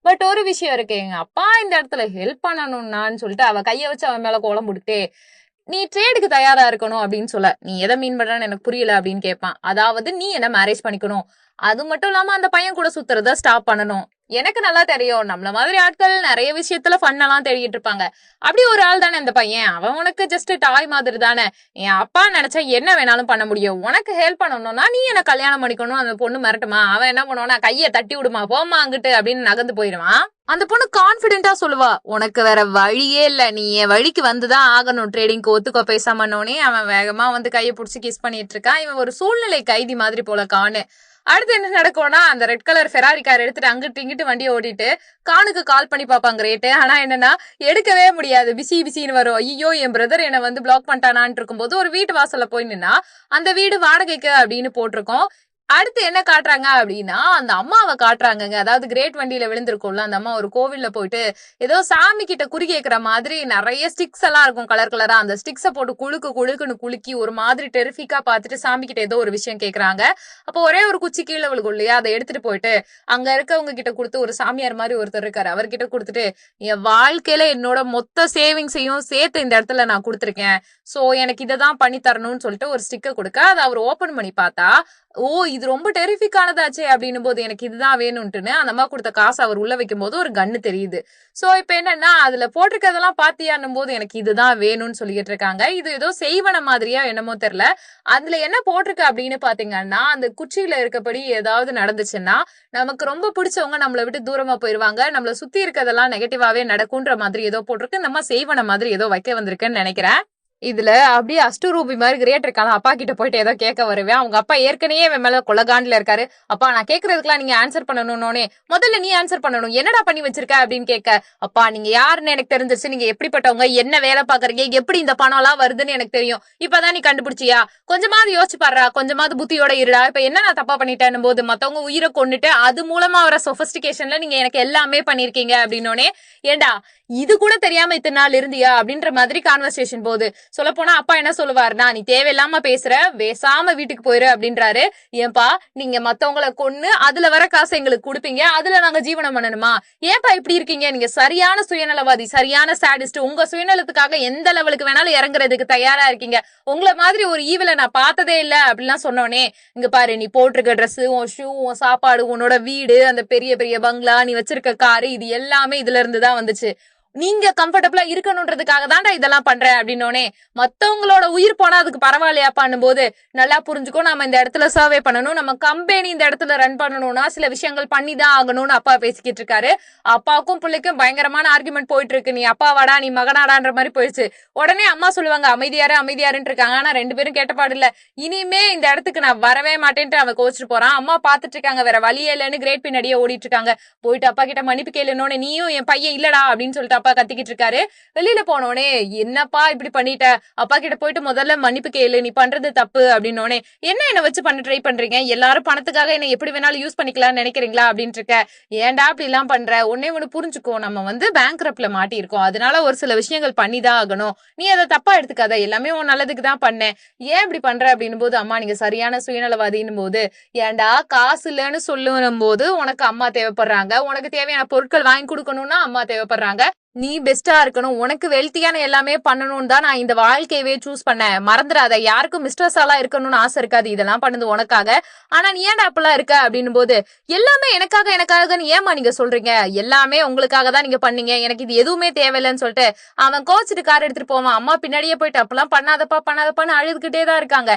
பட் ஒரு விஷயம் இருக்கு, எங்க அப்பா இந்த இடத்துல ஹெல்ப் பண்ணணும்னான்னு சொல்லிட்டு அவ கைய வச்சு அவன் மேல கோலம் போட்டுட்டே, நீ ட்ரேடுக்கு தயாரா இருக்கணும் அப்படின்னு சொல்ல, நீ எதை மீன் பண்றன்னு எனக்கு புரியல அப்படின்னு கேட்பான். அதாவது நீ என்ன மேரேஜ் பண்ணிக்கணும், அது மட்டும் இல்லாம அந்த பையன் கூட சுத்துறத ஸ்டாப் பண்ணணும். எனக்கு நல்லா தெரியும், நம்மள மாதிரி ஆட்கள் நிறைய விஷயத்துல ஃபன்னெல்லாம் தேடிட்டு இருப்பாங்க, அப்படி ஒரு ஆள் தானே இந்த பையன், அவன் உனக்கு ஜஸ்ட் டாய் மாதிரி தானே, என் அப்பா நினைச்சா என்ன வேணாலும் பண்ண முடியும், உனக்கு ஹெல்ப் பண்ணணும்னா நீ என்ன கல்யாணம் பண்ணிக்கணும். அந்த பொண்ணு மிரட்டுமா, அவன் என்ன பண்ணுவானா கையை தட்டி விடுமா, போமா அங்கிட்டு அப்படின்னு நகர்ந்து போயிடுவான். அந்த பொண்ணு கான்பிடென்டா சொல்லுவா, உனக்கு வேற வழியே இல்ல, நீ என் வழிக்கு வந்துதான் ஆகணும், ட்ரேடிங்க்கு ஒத்துக்கோ பேசாமனோனே அவன் வேகமா வந்து கையை பிடிச்சி கிஸ் பண்ணிட்டு இருக்கான். இவன் ஒரு சூழ்நிலை கைதி மாதிரி போல கானு. அடுத்து என்ன நடக்கும்னா, அந்த ரெட் கலர் ஃபெராரி கார் எடுத்துட்டு அங்கிட்டு இங்கிட்டு வண்டியை ஓட்டிட்டு கானுக்கு கால் பண்ணி பாப்பாங்க ரேட்டு. ஆனா என்னன்னா எடுக்கவே முடியாது, பிசின்னு வரும். ஐயோ என் பிரதர் என்ன வந்து பிளாக் பண்ணிட்டானான் இருக்கும்போது ஒரு வீட்டு வாசல்ல போய் நின்னா அந்த வீடு வாடகைக்கு அப்படின்னு போட்டிருக்கோம். அடுத்து என்ன காட்டுறாங்க அப்படின்னா, அந்த அம்மாவை காட்டுறாங்க. அதாவது கிரேட் வண்டியில விழுந்திருக்கும்ல, அந்த அம்மா ஒரு கோவில்ல போயிட்டு ஏதோ சாமி கிட்ட குறி கேட்கிற மாதிரி நிறைய ஸ்டிக்ஸ் எல்லாம் இருக்கும் கலர் கலரா, அந்த ஸ்டிக்ஸை போட்டு குழுக்குன்னு குலுக்கி ஒரு மாதிரி டெரிஃபிக்கா பார்த்துட்டு சாமி கிட்ட ஏதோ ஒரு விஷயம் கேட்கறாங்க. அப்போ ஒரே ஒரு குச்சி கீழே விழுகும் இல்லையா, அதை எடுத்துட்டு போயிட்டு அங்க இருக்கவங்க கிட்ட கொடுத்து, ஒரு சாமியார் மாதிரி ஒருத்தர் இருக்காரு அவர்கிட்ட கொடுத்துட்டு, என் வாழ்க்கையில என்னோட மொத்த சேவிங்ஸையும் சேர்த்து இந்த இடத்துல நான் கொடுத்துருக்கேன், சோ எனக்கு இதைதான் பண்ணி தரணும்னு சொல்லிட்டு ஒரு ஸ்டிக்கர் கொடுக்க அதை அவர் ஓபன் பண்ணி பார்த்தா, ஓ இது ரொம்ப டெரிஃபிக்கானதாச்சே அப்படின்னும் போது எனக்கு இதுதான் வேணும்ட்டுன்னு அந்த அம்மா கொடுத்த காசு அவர் உள்ள வைக்கும் போது ஒரு கன்னு தெரியுது. சோ இப்ப என்னன்னா அதுல போட்டிருக்கதெல்லாம் பாத்தியான்னும் போது எனக்கு இதுதான் வேணும்னு சொல்லிட்டு இருக்காங்க. இது ஏதோ செய்வன மாதிரியா என்னமோ தெரியல. அதுல என்ன போட்டிருக்கு அப்படின்னு பாத்தீங்கன்னா, அந்த குச்சியில இருக்கப்படி ஏதாவது நடந்துச்சுன்னா நமக்கு ரொம்ப பிடிச்சவங்க நம்மளை விட்டு தூரமா போயிருவாங்க, நம்மள சுத்தி இருக்கிறதெல்லாம் நெகட்டிவாவே நடக்கும்ன்ற மாதிரி ஏதோ போட்டிருக்கு. நம்ம செய்வன மாதிரி ஏதோ வைக்க வந்திருக்குன்னு நினைக்கிறேன். இதுல அப்படியே அஷ்டரூபி மாதிரி கிரேட் இருக்காங்க. அப்பா கிட்ட போயிட்டு ஏதோ கேட்க வருவேன். அவங்க அப்பா ஏற்கனவே இவன் மேல கொலகாண்டில இருக்காரு. அப்பா நான் கேட்கறதுக்குலாம் நீங்க ஆன்சர் பண்ணணும்னே, முதல்ல நீ ஆன்சர் பண்ணணும், என்னடா பண்ணி வச்சிருக்க அப்படின்னு கேட்க, அப்பா நீங்க யாருன்னு எனக்கு தெரிஞ்சிருச்சு, நீங்க எப்படிப்பட்டவங்க, என்ன வேலை பாக்குறீங்க, எப்படி இந்த பணம் எல்லாம் வருதுன்னு எனக்கு தெரியும், இப்பதான் நீ கண்டுபிடிச்சியா, கொஞ்சமாவது யோசிச்சு பாடுறா, கொஞ்சமாவது புத்தியோட இருடா, இப்ப என்ன நான் தப்பா பண்ணிட்டேன் போது மத்தவங்க உயிரை கொண்டுட்டு அது மூலமா வர சொபிஸ்டிகேஷன்ல நீங்க எனக்கு எல்லாமே பண்ணிருக்கீங்க அப்படின்னோடனே, ஏண்டா இது கூட தெரியாம இத்தனை நாள் இருந்தியா அப்படின்ற மாதிரி கான்வர்சேஷன் போகுது. சொல்ல போனா அப்பா என்ன சொல்லுவாருன்னா, நீ தேவையில்லாம பேசுற, பேசாம வீட்டுக்கு போயிரு அப்படின்றாரு. ஏன்பா நீங்க மத்தவங்களை கொன்னு அதுல வர காசு எங்களுக்கு கொடுப்பீங்க, அதுல நாங்க ஜீவனம் பண்ணணுமா, ஏன்பா இப்படி இருக்கீங்க, நீங்க சரியான சுயநலவாதி, சரியான சாடிஸ்ட், உங்க சுயநலத்துக்காக எந்த லெவலுக்கு வேணாலும் இறங்குறதுக்கு தயாரா இருக்கீங்க, உங்களை மாதிரி ஒரு ஈவில நான் பார்த்ததே இல்ல அப்படின்லாம் சொன்னோனே, இங்க பாரு நீ போட்டிருக்க ட்ரெஸ், உன் ஷூ, உன் சாப்பாடு, உன்னோட வீடு, அந்த பெரிய பெரிய பங்களா, நீ வச்சிருக்க காரு, இது எல்லாமே இதுல இருந்துதான் வந்துச்சு, நீங்க கம்ஃபர்டபுளா இருக்கணும்ன்றதுக்காக தான்டா இதெல்லாம் பண்றேன் அப்படின்னோடனே, மத்தவங்களோட உயிர் போனா அதுக்கு பரவாயில்லையாப்பான்னும் போது, நல்லா புரிஞ்சுக்கோ நம்ம இந்த இடத்துல சர்வே பண்ணணும், நம்ம கம்பெனி இந்த இடத்துல ரன் பண்ணணும்னா சில விஷயங்கள் பண்ணிதான் ஆகணும்னு அப்பா பேசிக்கிட்டு இருக்காரு. அப்பாவுக்கும் பிள்ளைக்கும் பயங்கரமான ஆர்குமெண்ட் போயிட்டு இருக்கு. நீ அப்பாவாடா நீ மகனாடான்ற மாதிரி போயிடுச்சு. உடனே அம்மா சொல்லுவாங்க அமைதியாரு அமைதியாருன்னு இருக்காங்க. ஆனா ரெண்டு பேரும் கேட்டப்பாடு இல்ல, இனிமே இந்த இடத்துக்கு நான் வரவே மாட்டேன்ட்டு அவன் கோச்சிட்டு போறான். அம்மா பாத்துட்டு இருக்காங்க, வேற வழியே இல்லைன்னு கிரேட் பின்னாடியே ஓடிட்டு இருக்காங்க. போயிட்டு அப்பா கிட்ட மன்னிப்பு கேளுனோன்னு, நீயும் என் பையன் இல்லடா அப்படின்னு சொல்லிட்டு அப்பா கத்திக்கிட்டு இருக்காரு. வெளியில போனோடனே, என்னப்பா இப்படி பண்ணிட்ட, அப்பா கிட்ட போயிட்டு முதல்ல மன்னிப்பு கேளு, நீ பண்றது தப்பு அப்படின்னோடனே, என்ன வச்சு பண்ண ட்ரை பண்றீங்க, எல்லாரும் பணத்துக்காக என்ன எப்படி வேணாலும் யூஸ் பண்ணிக்கலாம்னு நினைக்கிறீங்களா அப்படின்ட்டு இருக்க, ஏன்டா அப்படி எல்லாம் பண்ற, ஒன்னே ஒண்ணு புரிஞ்சுக்கோ, நம்ம பேங்க்ரப்ட்ல மாட்டி இருக்கோம், அதனால ஒரு சில விஷயங்கள் பண்ணிதான் ஆகணும், நீ அதை தப்பா எடுத்துக்காத, எல்லாமே உன் நல்லதுக்கு தான் பண்ணேன், ஏன் இப்படி பண்ற அப்படின்னு போது, அம்மா நீங்க சரியான சுயநலவாதின்னு போது, ஏன்டா காசு இல்லைன்னு சொல்லும் போது உனக்கு அம்மா தேவைப்படுறாங்க, உனக்கு தேவையான பொருட்கள் வாங்கி கொடுக்கணும்னா அம்மா தேவைப்படுறாங்க, நீ பெஸ்டா இருக்கணும், உனக்கு வெல்த்தியான எல்லாமே பண்ணணும்னு தான் நான் இந்த வாழ்க்கையவே சூஸ் பண்ணேன், மறந்துடாத, யாருக்கும் மிஸ்டர்ஸ் எல்லாம் இருக்கணும்னு ஆசை இருக்காது, இதெல்லாம் பண்ணது உனக்காக, ஆனா நீ ஏன்டா அப்பெல்லாம் இருக்க அப்படின்னு போது, எல்லாமே எனக்காகன்னு ஏமா நீங்க சொல்றீங்க, எல்லாமே உங்களுக்காக தான் நீங்க பண்ணீங்க, எனக்கு இது எதுவுமே தேவையில்லைன்னு சொல்லிட்டு அவன் கோச்சிட்டு கார் எடுத்துட்டு போவான். அம்மா பின்னாடியே போயிட்டு அப்பெல்லாம் பண்ணாதப்பான்னு அழுதுகிட்டே தான் இருக்காங்க.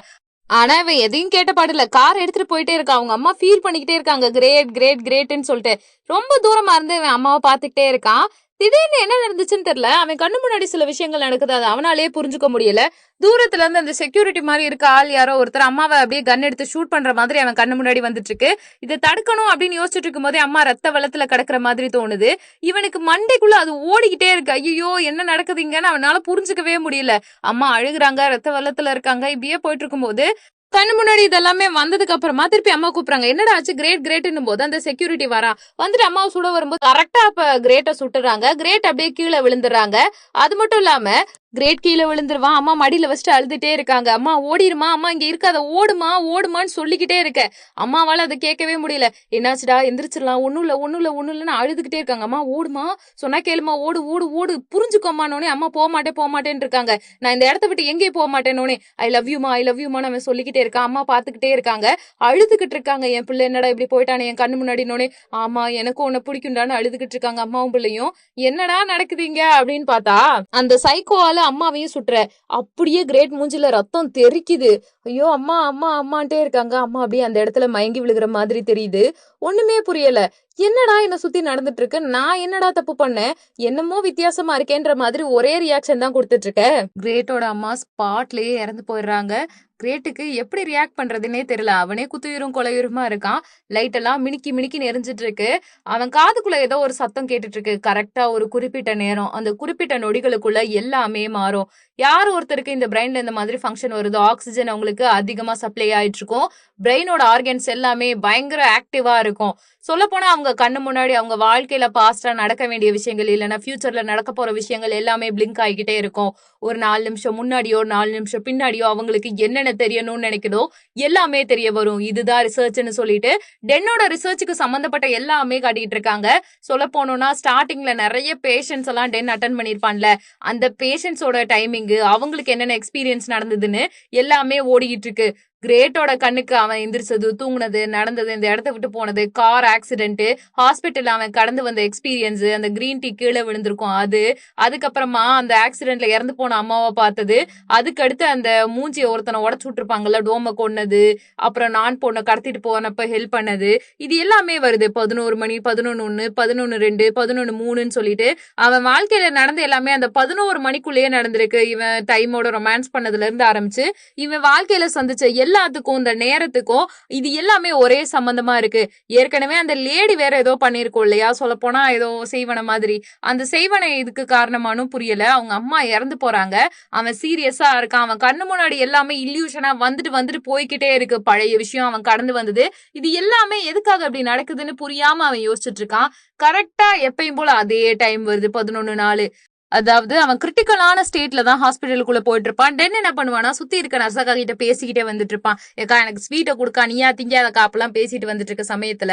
ஆனா இவன் எதையும் கேட்ட பாடல, கார் எடுத்துட்டு போயிட்டே இருக்கா. அவங்க அம்மா ஃபீல் பண்ணிக்கிட்டே இருக்காங்க, கிரேட் கிரேட் கிரேட்னு சொல்லிட்டு. ரொம்ப தூரமா இருந்து இவன் அம்மாவை பாத்துக்கிட்டே இருக்கான். திடீர்னு என்ன நடந்துச்சுன்னு தெரியல, அவன் கண்ணு முன்னாடி சில விஷயங்கள் நடக்குது, அது அவனாலேயே புரிஞ்சுக்க முடியல. தூரத்துல இருந்து அந்த செக்யூரிட்டி மாதிரி இருக்க ஆள் யாரோ ஒருத்தர் அம்மாவை அப்படியே கன் எடுத்து ஷூட் பண்ற மாதிரி அவன் கண்ணு முன்னாடி வந்துட்டு இருக்கு. இதை தடுக்கணும் அப்படின்னு யோசிச்சுட்டு இருக்கும் போதே அம்மா ரத்த வெள்ளத்துல கிடக்குற மாதிரி தோணுது. இவனுக்கு மண்டைக்குள்ள அது ஓடிக்கிட்டே இருக்கு. ஐயோ என்ன நடக்குதுங்கன்னு அவனால புரிஞ்சுக்கவே முடியல. அம்மா அழுகுறாங்க, ரத்த வெள்ளத்துல இருக்காங்க. இப்படியே போயிட்டு இருக்கும் போது கண்ணு முன்னாடி இதெல்லாமே வந்ததுக்கு அப்புறமா திருப்பி அம்மா கூப்பிடுறாங்க. என்னடா ஆச்சு, கிரேட் கிரேட்னும் போது அந்த செக்யூரிட்டி வரா வந்துட்டு அம்மாவை சுட வரும்போது கரெக்டா அப்ப கிரேட்டை சுட்டுறாங்க. கிரேட் அப்படியே கீழே விழுந்துடுறாங்க. அது மட்டும் இல்லாம கிரேட் கீழே விழுந்துருவான். அம்மா மடியில வச்சுட்டு அழுதுட்டே இருக்காங்க. அம்மா ஓடிருமா, அம்மா இங்க இருக்காத, ஓடுமா ஓடுமான்னு சொல்லிக்கிட்டே இருக்க. அம்மாவால அதை கேட்கவே முடியல. என்னாச்சுடா, எந்திரிச்சிடலாம், ஒண்ணும் இல்லன்னு அழுதுகிட்டே இருக்காங்க. அம்மா ஓடுமா, சொன்னா கேளுமா, ஓடு ஓடு ஓடு, புரிஞ்சுக்கோமானோனே அம்மா போக மாட்டேன்னு இருக்காங்க. நான் இந்த இடத்த விட்டு எங்கேயும் போக மாட்டேனோனே, ஐ லவ் யூமா நம்ம சொல்லிக்கிட்டே இருக்கான். அம்மா பாத்துக்கிட்டே இருக்காங்க, அழுதுகிட்டு இருக்காங்க. என் பிள்ளை என்னடா இப்படி போயிட்டானே என் கண்ணு முன்னாடினோனே, ஆமா எனக்கும் உன்னை பிடிக்கும்டான்னு அழுதுகிட்டு இருக்காங்க அம்மாவும் பிள்ளையும். என்னடா நடக்குதுங்க அப்படின்னு பார்த்தா அந்த சைக்கோவால அம்மாவையும் சுட்டுற. அப்படியே கிரேட் மூஞ்சில ரத்தம் தெரிக்குது. ஐயோ அம்மா அம்மா அம்மான்ட்டே இருக்காங்க. அம்மா அப்படியே அந்த இடத்துல மயங்கி விழுகிற மாதிரி தெரியுது. ஒண்ணுமே புரியல. என்னடா என்ன சுத்தி நடந்துட்டு இருக்கு, நான் என்னடா தப்பு பண்ணேன், என்னமோ வித்தியாசமா இருக்கேன்ற மாதிரி ஒரே ரியாக்ஷன் தான் கொடுத்துட்டு இருக்க. கிரேட்டோட அம்மா ஸ்பாட்லயே இறந்து போயிடுறாங்க. கிரேட்டுக்கு எப்படி ரியாக்ட் பண்றதுன்னே தெரியல. அவனே குத்துயிரும் கொலையுருமா இருக்கான். லைட் எல்லாம் மினுக்கி நெறிஞ்சிட்டு இருக்கு. அவன் காதுக்குள்ள ஏதோ ஒரு சத்தம் கேட்டுட்டு இருக்கு. கரெக்டா ஒரு குறிப்பிட்ட நேரம், அந்த குறிப்பிட்ட நொடிகளுக்குள்ள எல்லாமே மாறும். யார் ஒருத்தருக்கு இந்த பிரெயின்ல இந்த மாதிரி ஃபங்க்ஷன் வருதோ, ஆக்சிஜன் அவங்களுக்கு அதிகமா சப்ளை ஆயிட்டு இருக்கும். பிரெயினோட ஆர்கன்ஸ் எல்லாமே பயங்கர ஆக்டிவா இருக்கும். சொல்ல போனா அவங்க கண்ணு முன்னாடி அவங்க வாழ்க்கையில பாஸ்டா நடக்க வேண்டிய விஷயங்கள் இல்லைன்னா ஃபியூச்சர்ல நடக்க போற விஷயங்கள் எல்லாமே பிளிங்க் ஆகிக்கிட்டே இருக்கும். ஒரு 4 நிமிஷம் முன்னாடியோ 4 நிமிஷம் பின்னாடியோ அவங்களுக்கு என்னென்ன தெரியணும்னு நினைக்குதோ எல்லாமே தெரிய வரும். இதுதான் ரிசர்ச்னு சொல்லிட்டு டென்னோட ரிசர்ச்சுக்கு சம்பந்தப்பட்ட எல்லாமே காட்டிட்டு இருக்காங்க. சொல்ல போனோம்னா ஸ்டார்டிங்ல நிறைய பேஷண்ட்ஸ் எல்லாம் டென் அட்டன் பண்ணிருப்பான்ல, அந்த பேஷண்ட்ஸோட டைமிங் ஷூட்டிங், அவங்களுக்கு என்னென்ன எக்ஸ்பீரியன்ஸ் நடந்ததுன்னு எல்லாமே ஓடிக்கிட்டு இருக்கு. கிரேட்டோட கண்ணுக்கு அவன் எந்திரிச்சது, தூங்குனது, நடந்தது, இந்த இடத்த விட்டு போனது, கார் ஆக்சிடென்ட், ஹாஸ்பிட்டல் அவன் கடந்து வந்த எக்ஸ்பீரியன்ஸ், அந்த கிரீன் டீ கீழே விழுந்திருக்கும் அது, அதுக்கப்புறமா அந்த ஆக்சிடென்ட்ல இறந்து போன அம்மாவை பார்த்தது, அதுக்கு அடுத்து அந்த மூஞ்சிய ஒருத்தனை உடச்சு விட்டுருப்பாங்கல்ல, டோம கொன்னது, அப்புறம் நான் பொண்ணை கடத்திட்டு போனப்ப ஹெல்ப் பண்ணது, இது எல்லாமே வருது. 11 மணி, 11:01, 11:02, 11:03ன்னு சொல்லிட்டு அவன் வாழ்க்கையில நடந்த எல்லாமே அந்த 11 மணிக்குள்ளேயே நடந்திருக்கு. இவன் டைமோட ரொமான்ஸ் பண்ணதுல இருந்து ஆரம்பிச்சு இவன் வாழ்க்கையில சந்திச்ச எல்லாத்துக்கும் இந்த நேரத்துக்கும் இது எல்லாமே ஒரே சம்பந்தமா இருக்கு. ஏற்கனவே அந்த லேடி வேற ஏதோ பண்ணிருக்கோம் இல்லையா, சொல்ல போனா ஏதோ செய்வன மாதிரி. அந்த செய்வனை இதுக்கு காரணமானும் புரியல. அவங்க அம்மா இறந்து போறாங்க, அவன் சீரியஸா இருக்கான், அவன் கண்ணு முன்னாடி எல்லாமே இல்யூஷனா வந்துட்டு வந்துட்டு போய்கிட்டே இருக்கு. பழைய விஷயம், அவன் கடந்து வந்தது, இது எல்லாமே எதுக்காக அப்படி நடக்குதுன்னு புரியாம அவன் யோசிச்சுட்டு இருக்கான். கரெக்டா எப்பயும் போல அதே டைம் வருது, 11:04. அதாவது அவன் கிரிட்டிக்கலான ஸ்டேட்ல தான் ஹாஸ்பிட்டலுக்குள்ள போயிட்டு இருப்பான். டென் என்ன பண்ணுவானா, சுத்தி இருக்க நர்சக்கா கிட்ட பேசிக்கிட்டே வந்துட்டு இருப்பான். ஏக்கா எனக்கு ஸ்வீட்டை கொடுக்கா, நீயா திங்காதக்கா, அப்பெல்லாம் பேசிட்டு வந்துட்டு இருக்க சமயத்துல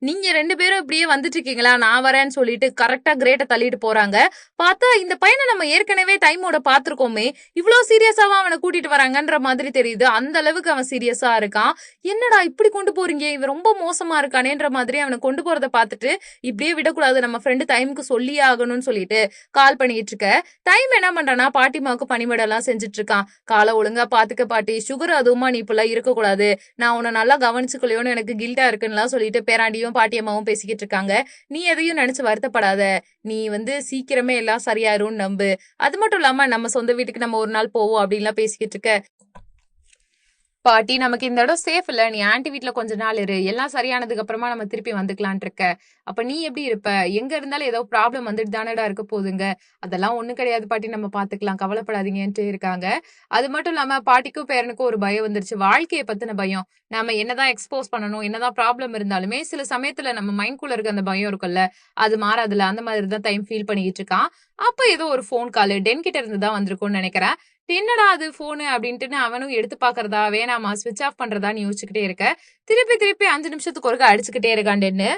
நீங்க 2 பேரும் இப்படியே வந்துட்டு இருக்கீங்களா, நான் வரேன்னு சொல்லிட்டு கரெக்டா கிரேட்டை தள்ளிட்டு போறாங்க. பார்த்தா இந்த பையனை நம்ம ஏற்கனவே டைமோட பாத்துருக்கோமே, இவ்வளவு சீரியஸாவா அவனை கூட்டிட்டு வராங்கன்ற மாதிரி தெரியுது. அந்த அளவுக்கு அவன் சீரியஸா இருக்கான். என்னடா இப்படி கொண்டு போறீங்க, இவன் ரொம்ப மோசமா இருக்கானேன்ற மாதிரி அவனை கொண்டு போறதை பார்த்துட்டு இப்படியே விடக்கூடாது, நம்ம ஃப்ரெண்டு டைமுக்கு சொல்லியே ஆகணும்னு சொல்லிட்டு கால் பண்ணி இருக்க. டைம் என்ன பண்றானா, பாட்டிமாவுக்கு பணிமடெல்லாம் செஞ்சுட்டு இருக்கான். காலை ஒழுங்கா பாத்துக்க பாட்டி, சுகர் அதுவுமா நீ இப்பெல்லாம் இருக்கக்கூடாது, நான் உன்னை நல்லா கவனிச்சுக்கலையோன்னு எனக்கு கில்ட்டா இருக்குன்னு சொல்லிட்டு பேராண்டியும் பாட்டியம்மாவும் பேசிக்கிட்டு இருக்காங்க. நீ எதையும் நினைச்சு வருத்தப்படாத, நீ சீக்கிரமே எல்லாம் சரியாயிரும்னு நம்பு. அது மட்டும் இல்லாம நம்ம சொந்த வீட்டுக்கு நம்ம ஒரு நாள் போவோம் அப்படின்லாம் பேசிக்கிட்டு இருக்க. பாட்டி நமக்கு இந்த இடம் சேஃப் இல்ல, நீ ஆன்டி வீட்டுல கொஞ்ச நாள் இரு, எல்லாம் சரியானதுக்கு அப்புறமா நம்ம திருப்பி வந்துக்கலான் இருக்க. அப்ப நீ எப்படி இருப்ப, எங்க இருந்தாலும் ஏதோ ப்ராப்ளம் வந்துட்டு தானடா இருக்க போதுங்க, அதெல்லாம் ஒண்ணும் கிடையாது பாட்டி, நம்ம பாத்துக்கலாம், கவலைப்படாதீங்கன்ட்டு இருக்காங்க. அது மட்டும் இல்லாம பாட்டிக்கும் பேரனுக்கும் ஒரு பயம் வந்துருச்சு, வாழ்க்கையை பத்தின பயம். நம்ம என்னதான் எக்ஸ்போஸ் பண்ணணும், என்னதான் ப்ராப்ளம் இருந்தாலுமே சில சமயத்துல நம்ம மைண்ட்குள்ள இருக்க அந்த பயம் இருக்குல்ல, அது மாறாதுல, அந்த மாதிரி தான் டைம் ஃபீல் பண்ணிக்கிட்டு இருக்கான். அப்ப ஏதோ ஒரு போன் கால் டென் கிட்ட இருந்து தான் வந்திருக்கும்னு நினைக்கிறேன். என்னடா அது போனு அப்படின்ட்டு அவனும் எடுத்து பாக்குறதா வேணாமா ஸ்விட்ச் ஆஃப் பண்றதான்னு யோசிச்சுக்கிட்டே இருக்க. திருப்பி 5 நிமிஷத்துக்கு ஒருக்கா அடிச்சுக்கிட்டே இருக்கான் டென்னு.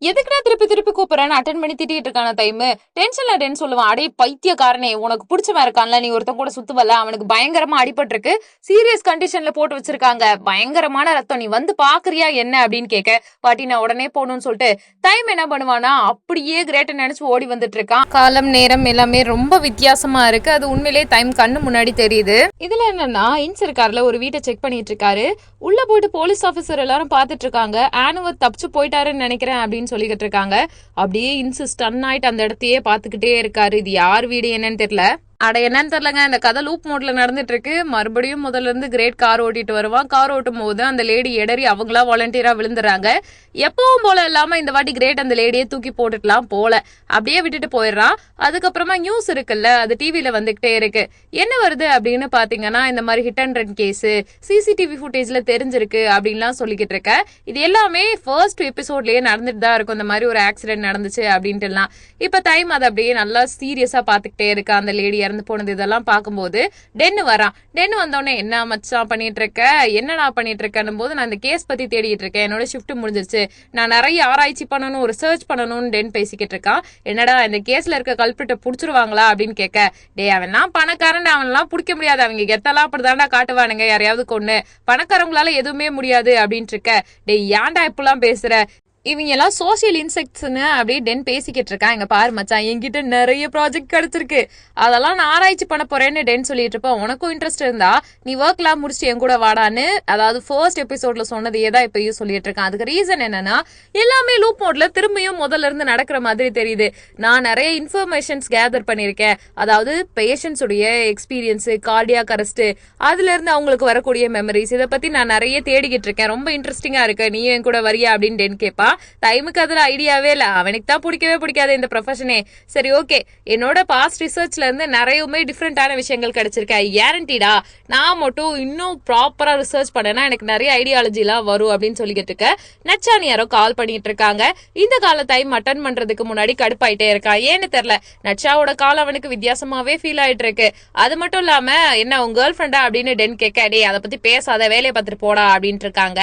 எதுக்குடா திருப்பி கூப்பிடுறேன்னு அட்டன் பண்ணி திட்டிட்டு இருக்கான டைம். டென்ஷன்ல டென் சொல்லுவான், அடே பைத்தியக்காரனே, உனக்கு பிடிச்சவன் இருக்கான்ல, நீ ஒருத்தன் கூட சுத்துவல, அவனுக்கு பயங்கரமா அடிபட்டு இருக்கு, சீரியஸ் கண்டிஷன்ல போட்டு வச்சிருக்காங்க, பயங்கரமான ரத்தம், நீ பாக்குறியா என்ன அப்படின்னு கேட்க. பாட்டி நான் உடனே போகணும்னு சொல்லிட்டு டைம் என்ன பண்ணுவானா, அப்படியே கிரேட்டை நினைச்சு ஓடி வந்துட்டு இருக்கான். காலம் நேரம் எல்லாமே ரொம்ப வித்தியாசமா இருக்கு, அது உண்மையிலே டைம் கண்ணு முன்னாடி தெரியுது. இதுல என்னன்னா, இன்ஸ் இருக்காருல, ஒரு வீட்டை செக் பண்ணிட்டு இருக்காரு. உள்ள போயிட்டு போலீஸ் ஆபீசர் எல்லாரும் பாத்துட்டு இருக்காங்க. ஆனுவ தப்பிச்சு போயிட்டாருன்னு நினைக்கிறேன் அப்படின்னு சொல்லிக்கிட்டு இருக்காங்க. அப்படியே ஸ்டன் ஆயிட்டு அந்த இடத்தையே பாத்துக்கிட்டே இருக்காரு. இது யார் வீடு என்னன்னு தெரியல. அட என்னன்னு தெரியலங்க, இந்த கதை லூப் மோட்ல நடந்துட்டு இருக்கு. மறுபடியும் முதல்ல இருந்து கிரேட் கார் ஓட்டிட்டு வருவான். கார் ஓட்டும் போது அந்த லேடி எடறி அவங்களா வாலண்டியரா விழுந்துறாங்க. எப்பவும் போல இல்லாம இந்த வாட்டி கிரேட் அந்த லேடியை தூக்கி போட்டுக்கலாம் போல, அப்படியே விட்டுட்டு போயிடுறான். அதுக்கப்புறமா நியூஸ் இருக்குல்ல, அது டிவில வந்துகிட்டே இருக்கு. என்ன வருது அப்படின்னு பாத்தீங்கன்னா, இந்த மாதிரி hit and run case CCTV ஃபுட்டேஜ்ல தெரிஞ்சிருக்கு அப்படின்லாம் சொல்லிக்கிட்டு இருக்க. இது எல்லாமே ஃபர்ஸ்ட் எபிசோட்லயே நடந்துட்டு தான் இருக்கும், இந்த மாதிரி ஒரு ஆக்சிடென்ட் நடந்துச்சு அப்படின்ட்டு எல்லாம். இப்ப டைம் அதை அப்படியே நல்லா சீரியஸா பாத்துக்கிட்டே இருக்கா. அந்த லேடி இறந்து போனது இதெல்லாம் பார்க்கும்போது டென்னு வரான். டென்னு வந்தோடனே என்ன மச்சான் பண்ணிட்டு இருக்க, என்னடா பண்ணிட்டு இருக்கேன்னு போது, நான் இந்த கேஸ் பத்தி தேடிட்டு இருக்கேன், என்னோட ஷிஃப்ட் முடிஞ்சிருச்சு, நான் நிறைய ஆராய்ச்சி பண்ணணும், ரிசர்ச் பண்ணணும்னு டென் பேசிக்கிட்டு இருக்கான். என்னடா இந்த கேஸ்ல இருக்க கல்பிரிட்ட புடிச்சிருவாங்களா அப்படின்னு கேட்க. டே அவன்லாம் பணக்காரன், அவனெல்லாம் பிடிக்க முடியாது, அவங்க கெத்தெல்லாம் அப்படிதான்டா காட்டுவானுங்க, யாரையாவது கொண்டு பணக்காரங்களால எதுவுமே முடியாது அப்படின்ட்டு இருக்க. டே ஏன்டா இப்பெல்லாம் பேசுற, இவங்க எல்லாம் சோசியல் இன்செக்ட்ஸ்னு அப்படி டென் பேசிக்கிட்டு இருக்கான். எங்க பாரு மச்சான், என்கிட்ட நிறைய ப்ராஜெக்ட் கிடைச்சிருக்கு, அதெல்லாம் நான் ஆராய்ச்சி பண்ண போறேன்னு டென் சொல்லிட்டு இருப்பேன். உனக்கும் இன்ட்ரெஸ்ட் இருந்தா நீ ஒர்க்லாம் முடிச்சுட்டு என் கூட வாடான்னு, அதாவது ஃபர்ஸ்ட் எபிசோட்ல சொன்னதையே தான் இப்பயும் சொல்லிட்டு இருக்கேன். அதுக்கு ரீசன் என்னன்னா, எல்லாமே லூப் மோட்ல திரும்பியும் முதல்ல இருந்து நடக்கிற மாதிரி தெரியுது. நான் நிறைய இன்ஃபர்மேஷன்ஸ் கேதர் பண்ணிருக்கேன், அதாவது பேஷண்ட்ஸ் உடைய எக்ஸ்பீரியன்ஸ், கார்டியாக் அரெஸ்ட், அதுல இருந்து அவங்களுக்கு வரக்கூடிய மெமரிஸ், இதை பத்தி நான் நிறைய தேடிக்கிட்டு இருக்கேன். ரொம்ப இன்ட்ரெஸ்டிங்கா இருக்கு, நீ என் கூட வரியா அப்படின்னு டென் கேப்பா. டைமுக்கு அதுல ஐடியாவே இல்ல, அவனுக்கு தான் பிடிக்கவே பிடிக்காது இந்த ப்ரொஃபஷனே. சரி ஓகே, என்னோட பாஸ்ட் ரிசர்ச்ல இருந்து நிறையவுமே டிஃப்ரெண்டான விஷயங்கள் கிடைச்சிருக்கேன், கேரண்டிடா நான் மட்டும் இன்னும் ப்ராப்பரா ரிசர்ச் பண்ணேன்னா எனக்கு நிறைய ஐடியாலஜி எல்லாம் வரும் அப்படின்னு சொல்லிக்கிட்டு இருக்க. நச்சானி யாரோ கால் பண்ணிட்டு இருக்காங்க. இந்த கால டைம் அட்டன் பண்றதுக்கு முன்னாடி கடுப்பாயிட்டே இருக்கான். ஏன்னு தெரியல, நச்சாவோட கால் அவனுக்கு வித்தியாசமா ஃபீல் ஆயிட்டு இருக்கு. அது மட்டும் இல்லாம, என்ன உங்க கேர்ள் ஃப்ரெண்டா அப்படின்னு டென் கேட்க. டே அதை பத்தி பேசாத, வேலையை பார்த்துட்டு போடா அப்படின்ட்டு இருக்காங்க.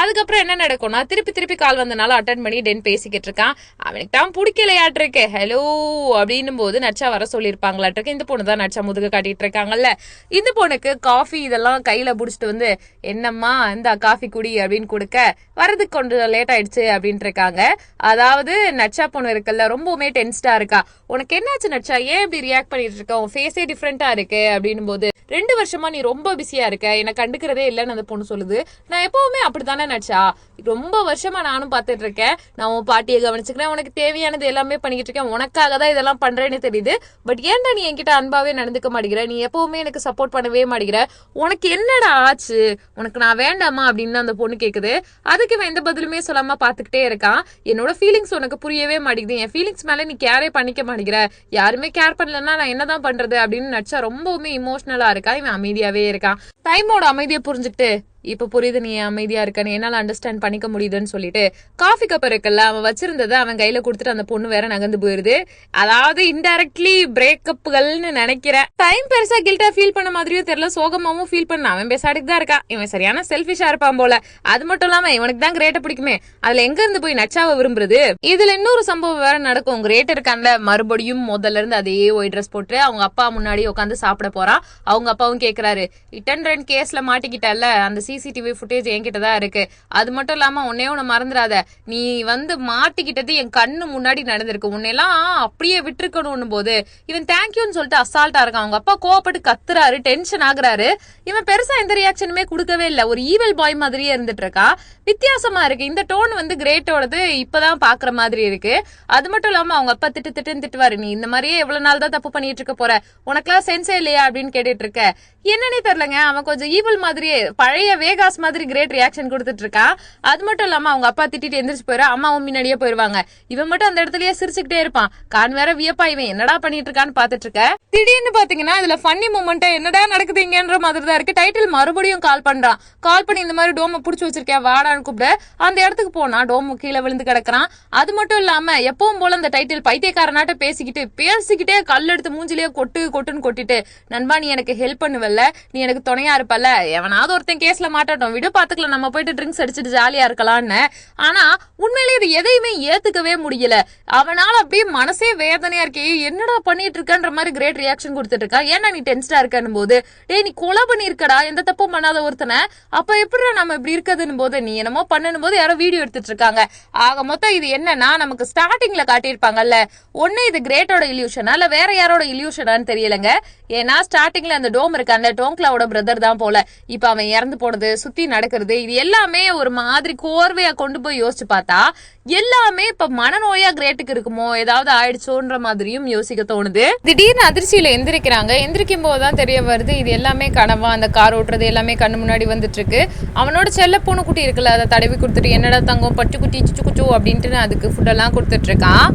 அதுக்கப்புறம் என்ன நடக்கும்னா, திருப்பி கால் வந்தனால இருந்தாலும் அட்டன் பண்ணி டென் பேசிக்கிட்டு இருக்கான். அவனுக்கு தான் பிடிக்கலையாட்டு இருக்கு. ஹலோ அப்படின்னும் போது நட்சா வர சொல்லியிருப்பாங்களாட்டு இருக்கு. இந்த பொண்ணு தான் நட்சா முதுக காட்டிட்டு இருக்காங்கல்ல. இந்த பொண்ணுக்கு காஃபி இதெல்லாம் கையில புடிச்சிட்டு வந்து என்னம்மா இந்த காஃபி குடி அப்படின்னு கொடுக்க வரதுக்கு கொஞ்சம் லேட் ஆயிடுச்சு அப்படின்ட்டு இருக்காங்க. அதாவது நட்சா பொண்ணு இருக்குல்ல ரொம்பவுமே டென்ஸ்டா இருக்கா. உனக்கு என்னாச்சு நட்சா, ஏன் இப்படி ரியாக்ட் பண்ணிட்டு இருக்க, உன் ஃபேஸே டிஃப்ரெண்டா இருக்கு அப்படின்னும் போது 2 வருஷமா நீ ரொம்ப பிஸியா இருக்க, என்ன கண்டுக்கிறதே இல்லைன்னு அந்த பொண்ணு சொல்லுது. நான் எப்பவுமே அப்படித்தானே நட்சா, ரொம்ப வருஷமா நானும் பாத்துட்டு இருக்கேன். நான் உன் பாட்டியை கவனிச்சுக்கிறேன், உனக்கு தேவையானது எல்லாமே பண்ணிக்கிட்டு இருக்கேன், உனக்காக தான் இதெல்லாம் பண்றேன்னு தெரியுது. பட் ஏன்டா நீ என்கிட்ட அன்பாவே நடந்துக்க மாட்டேங்கிற, நீ எப்பவுமே எனக்கு சப்போர்ட் பண்ணவே மாட்டேங்கிற, உனக்கு என்னடா ஆச்சு, உனக்கு நான் வேண்டாமா அப்படின்னு அந்த பொண்ணு கேக்குது. அதுக்கு இவன் எந்த பதிலுமே சொல்லாம பாத்துக்கிட்டே இருக்கான். என்னோட ஃபீலிங்ஸ் உனக்கு புரியவே மாட்டேங்குது, என் ஃபீலிங்ஸ் மேல நீ கேரே பண்ணிக்க மாட்டேங்கிற, யாருமே கேர் பண்ணலன்னா நான் என்னதான் பண்றது அப்படின்னு நட்சா ரொம்பவுமே இமோஷனலா இருக்கா. இவன் அமைதியாவே இருக்கான். டைமோட அமைதியை புரிஞ்சுக்கிட்டு இப்ப புரியுது நீ அமைதியா இருக்கன்னு, என்னால அண்டர்ஸ்டாண்ட் பண்ணிக்க முடியுதுன்னு சொல்லிட்டு காஃபி கப் இருக்குல்ல அவன் வச்சிருந்ததை அவன் கையில கொடுத்துட்டு அந்த பொண்ணு வேற நகர்ந்து போயிருது. அதாவது இன்டைரக்ட்லி பிரேக்கப்கள்னு நினைக்கிறேன். டைம் பெருசா கில்ட்டா ஃபீல் பண்ண மாதிரியும் தெரியல, சோகமாவும் ஃபீல் பண்ண. அவன் பேசாடிக்கு தான் இருக்கான். இவன் சரியான செல்ஃபிஷா இருப்பான் போல. அது மட்டும் இல்லாம இவனுக்கு தான் கிரேட்ட பிடிக்குமே, அதுல எங்க இருந்து போய் நட்சாவை விரும்புறது. இதுல இன்னொரு சம்பவம் வேற நடக்கும். கிரேட் இருக்கான்ல மறுபடியும் முதல்ல இருந்து அதே ஒயிட் ட்ரெஸ் போட்டு அவங்க அப்பா முன்னாடி உட்காந்து சாப்பிட போறான். அவங்க அப்பாவும் கேக்குறாரு, இட்டன் ரன் கேஸ்ல மாட்டிக்கிட்டல, அந்த சிசிடிவி ஃபுட்டேஜ் என்கிட்ட தான் இருக்கு, அது மட்டும் இல்லாம உன்னே ஒண்ணு மறந்துடாத, நீ வந்து மாட்டிக்கிட்டது என் கண்ணு முன்னாடி நடந்திருக்கு, உன்னெல்லாம் அப்படியே விட்டுருக்கணும் போது இவன் தேங்க்யூன்னு சொல்லிட்டு அசால்ட்டா இருக்கான். அவங்க அப்பா கோவப்பட்டு கத்துறாரு, டென்ஷன் ஆகுறாரு. இவன் பெருசா எந்த ரியாக்ஷனுமே கொடுக்கவே இல்ல, ஒரு ஈவல் பாய் மாதிரியே இருந்துட்டு இருக்கா. வித்தியாசமா இருக்கு இந்த டோன், வந்து கிரேட்டோடது இப்பதான் பாக்குற மாதிரி இருக்கு. அது மட்டும் இல்லாம அவங்க அப்பா திட்டுன்னு திட்டுவாரு, நீ இந்த மாதிரியே எவ்வளவு நாள் தான் தப்பு பண்ணிட்டு இருக்க போற, உனக்கெல்லாம் சென்ஸே இல்லையா அப்படின்னு கேட்டுட்டு இருக்க. என்னன்னே தெரியலங்க, அவன் கொஞ்சம் ஈவல் மாதிரியே பழைய வேகாஸ் மாதிரி கிரேட் ரியாக்ஷன் கொடுத்துட்டு இருக்கான். அது மட்டும் இல்லாம அவங்க அப்பா திட்டிட்டு எந்திரிச்சு போயிரு, அம்மாவும் முன்னாடியே போயிருவாங்க. இவன் மட்டும் அந்த இடத்துலயே சிரிச்சுக்கிட்டே இருப்பான். கான் வேற வியப்பா இவன் என்னடா பண்ணிட்டு இருக்கான்னு பாத்துட்டு இருக்க. திடீர்னு பாத்தீங்கன்னா இதுல ஃபன்னி மூமெண்ட் என்னடா நடக்குதுங்கன்ற மாதிரி தான் இருக்கு. டைட்டில் மறுபடியும் கால் பண்றான். கால் பண்ணி இந்த மாதிரி டோமை புடிச்சு வச்சிருக்கேன் வாடான்னு கூப்பிட அந்த இடத்துக்கு போனா டோம் கீழே விழுந்து கிடக்குறான். அது மட்டும் இல்லாம எப்பவும் போல அந்த டைட்டில் பைத்தியக்காரனாட்ட பேசிக்கிட்டே கல் எடுத்து மூஞ்சிலேயே கொட்டுன்னு கொட்டிட்டு, நண்பா நீ எனக்கு ஹெல்ப் பண்ணுவல்ல, நீ எனக்கு துணையா இருப்பல்ல, எவனாவது ஒருத்தன் கேஸ்ல மாட்டோம் விடு பாத்துக்கலாம், நம்ம போயிட்டு ட்ரிங்க்ஸ் அடிச்சுட்டு ஜாலியா இருக்கலாம்னு. ஆனா உண்மையிலேயே இது எதையுமே ஏத்துக்கவே முடியல. அவனால அப்படியே மனசே வேதனையா இருக்கே, என்னடா பண்ணிட்டு இருக்கன்ற மாதிரி கிரேட் ரியாக்ஷன் கொடுத்துட்டு இருக்கா. ஏன்னா நீ டென்ஸ்டா இருக்கன்னு போது, டேய் நீ கொலை பண்ணிருக்கடா, எந்த தப்பும் பண்ணாத ஒருத்தனை, அப்ப எப்படிடா நம்ம இப்படி இருக்குதுன்னு போது, நீ என்னமோ பண்ணணும் போது யாரோ வீடியோ எடுத்துட்டு இருக்காங்க. ஆக மொத்தம் இது என்னன்னா நமக்கு ஸ்டார்டிங்ல காட்டியிருப்பாங்கல்ல, ஒண்ணு இது கிரேட்டோட இல்யூஷனா இல்ல வேற யாரோட இல்யூஷனான்னு தெரியலங்க. ஏன்னா ஸ்டார்டிங்ல அந்த டோம் இருக்கான்ல டோங்க்லாவோட பிரதர் தான் போல. இப்ப அவன் இறந்து போனது சுத்தி நடக்கிறது இது எல்லாமே ஒரு மாதிரி கோர்வையா கொண்டு போய் யோசிச்சு பார்த்தா எல்லாமே இப்ப மனநோயா கிரேட்டுக்கு இருக்குமோ, ஏதாவது ஆயிடுச்சோன்ற மாதிரியும் யோசிக்க தோணுது. திடீர்னு அதிர்ச்சியில எந்திரிக்கிறாங்க. எந்திரிக்கும் போதுதான் தெரிய வருது இது எல்லாமே கனவா. அந்த கார் ஓட்டுறது எல்லாமே கண்ணு முன்னாடி வந்துட்டு இருக்கு. அவனோட செல்ல பூனை குட்டி இருக்குல்ல, அதை தடவி கொடுத்துட்டு என்னடா தங்கம் பட்டு குட்டி சிச்சு குச்சு அப்படின்ட்டு அதுக்கு ஃபுட் எல்லாம் கொடுத்துட்டு இருக்கான்.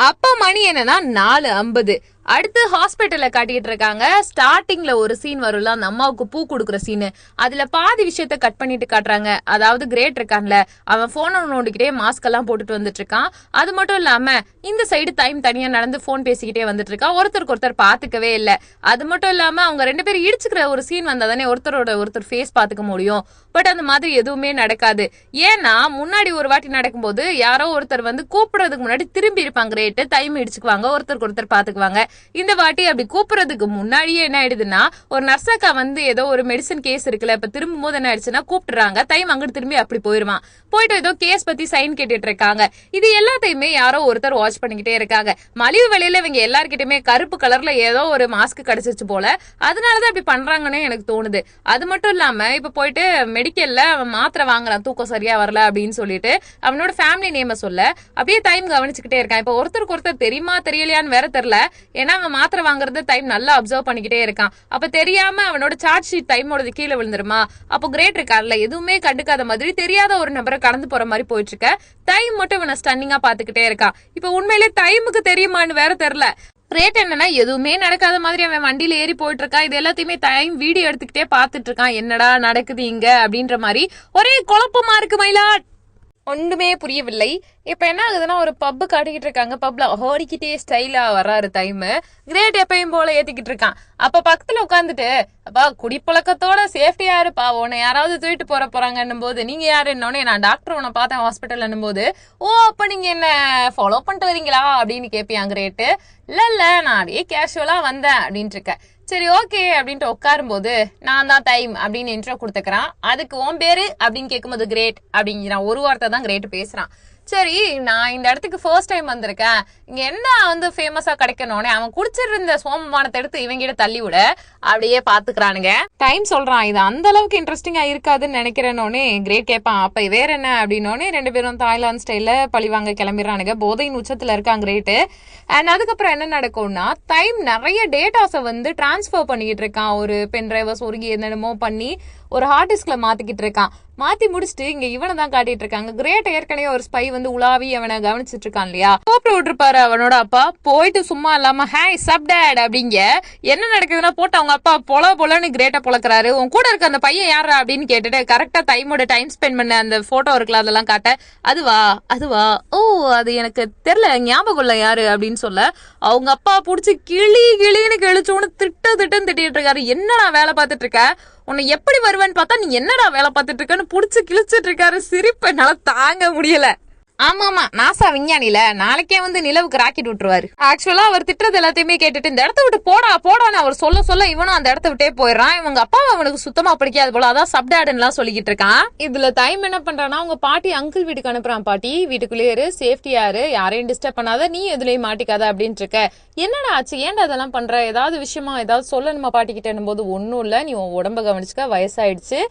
அப்பா மணி என்னன்னா 4:50. அடுத்து ஹாஸ்பிட்டல்ல காட்டிட்டு இருக்காங்க. ஸ்டார்டிங்ல ஒரு சீன் வரும்ல, அந்த அம்மாவுக்கு பூ கொடுக்குற சீனு, அதுல பாதி விஷயத்த கட் பண்ணிட்டு காட்டுறாங்க. அதாவது கிரேட் இருக்கான்ல, அவன் போனை நோண்டிக்கிட்டே மாஸ்க் எல்லாம் போட்டுட்டு வந்துட்டு இருக்கான். அது மட்டும் இல்லாம இந்த சைடு டைம் தனியா நடந்து போன் பேசிக்கிட்டே வந்துட்டு இருக்கான். ஒருத்தருக்கு ஒருத்தர் பாத்துக்கவே இல்ல. அது மட்டும் இல்லாம அவங்க 2 பேரும் இடிச்சுக்கிற ஒரு சீன் வந்தாதானே ஒருத்தர் ஃபேஸ் பாத்துக்க முடியும். பட் அந்த மாதிரி எதுவுமே நடக்காது. ஏன்னா முன்னாடி ஒரு வாட்டி நடக்கும்போது யாரோ ஒருத்தர் வந்து கூப்பிடுறதுக்கு முன்னாடி திரும்பி இருப்பாங்க, கிரேட் டைம் இடிச்சுக்குவாங்க, ஒருத்தருக்கு ஒருத்தர் பாத்துக்குவாங்க. இந்த வாட்டி அப்படி கூப்பிடுறதுக்கு முன்னாடியே என்ன ஆயிடுதுன்னா, ஒரு நர்ஸாக்கா வந்து ஏதோ ஒரு மெடிசன் கேஸ் இருக்குல்ல, இப்ப திரும்பும் போது என்ன ஆயிடுச்சுன்னா கூப்பிட்டுறாங்க, டைம் அங்கிட்டு திரும்பி அப்படி போயிருவான். போயிட்டு ஏதோ கேஸ் பத்தி சைன் கேட்டுட்டு இருக்காங்க. இது எல்லாத்தையுமே யாரோ ஒருத்தர் வாட்ச் பண்ணிக்கிட்டே இருக்காங்க. மலிவு விலையில இவங்க எல்லார்கிட்டயுமே கருப்பு கலர்ல ஏதோ ஒரு மாஸ்க் கிடைச்சிருச்சு போல, அதனாலதான் அப்படி பண்றாங்கன்னு எனக்கு தோணுது. அது மட்டும் இல்லாம இப்ப போயிட்டு மெடிக்கல்ல அவன் மாத்திரை வாங்குறான், தூக்கம் சரியா வரல அப்படின்னு சொல்லிட்டு அவனோட ஃபேமிலி நேம சொல்ல அப்படியே டைம் கவனிச்சுக்கிட்டே இருக்கான். இப்ப ஒருத்தருக்கு ஒருத்தர் தெரியுமா தெரியலையான்னு வேற தெரியல. ஏன்னா அவன் மாத்திரை வாங்குறது டைம் நல்லா அப்சர்வ் பண்ணிக்கிட்டே இருக்கான். அப்ப தெரியாம அவனோட சார்ஜ் ஷீட் டைமோட கீழே விழுந்துருமா. அப்போ கிரேட் இருக்கான்ல, எதுவுமே கண்டுக்காத மாதிரி தெரியாத ஒரு நபரை கடந்து போற மாதிரி போயிட்டு இருக்க. டைம் மட்டும் இவனை ஸ்டன்னிங்கா பாத்துக்கிட்டே இருக்கான். இப்ப உண்மையிலே டைமுக்கு தெரியுமான்னு வேற தெரியல. ரேட் என்னன்னா எதுவுமே நடக்காத மாதிரி அவன் வண்டியில ஏறி போயிட்டு இருக்கான். இது எல்லாத்தையுமே டைம் வீடியோ எடுத்துக்கிட்டே பாத்துட்டு இருக்கான். என்னடா நடக்குது இங்க அப்படின்ற மாதிரி ஒரே குழப்பமா இருக்கு மயிலா. ஒண்ணுமே புரியவில்லை. இப்ப என்ன ஆகுதுன்னா ஒரு பப்பு காட்டிக்கிட்டு இருக்காங்க. பப்ல ஓடிக்கிட்டே ஸ்டைலா வர்றாரு டைம். கிரேட் எப்பயும் போல ஏத்திக்கிட்டு இருக்கான். அப்ப பக்கத்துல உட்காந்துட்டு, அப்பா குடிப்பழக்கத்தோட சேஃப்டியா இருப்பா, உன்னை யாராவது தூக்கிட்டு போறாங்கன்னும் போது நீங்க யாருன்னோடனே நான் டாக்டர் உன்னை பார்த்தேன் ஹாஸ்பிட்டல்ன்னும் போது, ஓ அப்ப நீங்க என்ன ஃபாலோ பண்ணிட்டு வரீங்களா அப்படின்னு கேட்பியான் கிரேட்டு. இல்ல நான் அப்படியே கேஷுவலா வந்தேன் அப்படின்ட்டு இருக்க. சரி ஓகே அப்படின்ட்டு உட்காரும் போது நான் தான் டைம் அப்படின்னு இன்ட்ரோ கொடுத்துக்கிறான். அதுக்கு உன் பேரு அப்படின்னு கேட்கும்போது கிரேட் அப்படிங்கிறான். ஒரு வார்த்தை தான் கிரேட் பேசுறான். சரி நான் இந்த இடத்துக்கு ஃபர்ஸ்ட் டைம் வந்திருக்கேன், இங்க என்ன வந்து ஃபேமஸா கிடைக்கணும்னே அவன் குடிச்சிட்டு இருந்த சோமபானத்தை எடுத்து இவங்கிட்ட தள்ளி விட அப்படியே பாத்துக்கிறானுங்க. டைம் சொல்றான் இது அந்த அளவுக்கு இன்ட்ரெஸ்டிங்கா இருக்காதுன்னு நினைக்கிறேன்னொடனே கிரேட் கேட்பான் அப்ப வேற என்ன அப்படின்னோடனே 2 பேரும் தாய்லாந்து ஸ்டைல பழிவாங்க கிளம்பிடுறானுங்க. போதையின் உச்சத்துல இருக்கான் கிரேட்டு. அண்ட் அதுக்கப்புறம் என்ன நடக்கும்னா டைம் நிறைய டேட்டாஸை வந்து டிரான்ஸ்ஃபர் பண்ணிக்கிட்டு இருக்கான். ஒரு பென் டிரைவர் சொருகி என்னென்னமோ பண்ணி ஒரு ஹார்ட் டிஸ்க்ல மாத்திக்கிட்டு இருக்கான். மாத்தி முடிச்சுட்டு இங்க இவனை தான் காட்டிட்டு இருக்காங்க. கிரேட் ஏற்கனவே ஒரு ஸ்பை வந்து உலாவி அவனை கவனிச்சிட்டு இருக்கான் இல்லையா, கூப்பிட்டு விட்டுருப்பாரு அவனோட அப்பா. போயிட்டு சும்மா இல்லாம ஹாய் சப் டேட் அப்படிங்க என்ன நடக்குதுன்னா போட்டு அவங்க அப்பா பொலன்னு கிரேட்டா பொழக்கிறாரு. உன் கூட இருக்க அந்த பையன் யாரா அப்படின்னு கேட்டுட்டு கரெக்டா டைமோட டைம் ஸ்பெண்ட் பண்ண அந்த போட்டோ இருக்குல்ல அதெல்லாம் காட்ட, அதுவா ஓ அது எனக்கு தெரியல ஞாபகம் இல்ல யாரு அப்படின்னு சொல்ல, அவங்க அப்பா புடிச்சு கிளின்னு கிழிச்சோன்னு திட்டுன்னு திட்டிட்டு இருக்காரு. என்னடா வேலை பார்த்துட்டு இருக்க, உன்னை எப்படி வருவேன்னு பார்த்தா நீ என்னடா வேலை பார்த்துட்டு இருக்கன்னு புடிச்சு கிழிச்சிட்டு இருக்காரு. சிரிப்பை என்னால தாங்க முடியல. ஆமா நாசா விஞ்ஞானில நாளைக்கே வந்து நிலவுக்கு ராக்கெட் விட்டுருவாரு. ஆக்சுவலா அவர் திட்டுறது எல்லாத்தையுமே கேட்டுட்டு இந்த இடத்த விட்டு போடான்னு அவர் சொல்ல இவனும் அந்த இடத்த விட்டே போயிடுறான். இவங்க அப்பா அவனுக்கு சுத்தமா பிடிக்காது போல, அதான் சப்டாடுன்னு எல்லாம் சொல்லிக்கிட்டு இருக்கான். இதுல டைம் என்ன பண்றான்னா அவங்க பாட்டி அங்கிள் வீட்டுக்கு அனுப்புறான். பாட்டி வீட்டுக்குள்ளேயே சேஃப்டியாரு, யாரையும் டிஸ்டர்ப் பண்ணாத, நீ எதுலயும் மாட்டிக்காத அப்படின்ட்டு இருக்க. என்னடா ஆச்சு, ஏன்டா அதெல்லாம் பண்ற, ஏதாவது விஷயமா ஏதாவது சொல்லணுமா பாட்டி கிட்ட போது, ஒன்னும் இல்ல நீ உன் உடம்ப கவனிச்சுக்க, வயசாயிடுச்சு,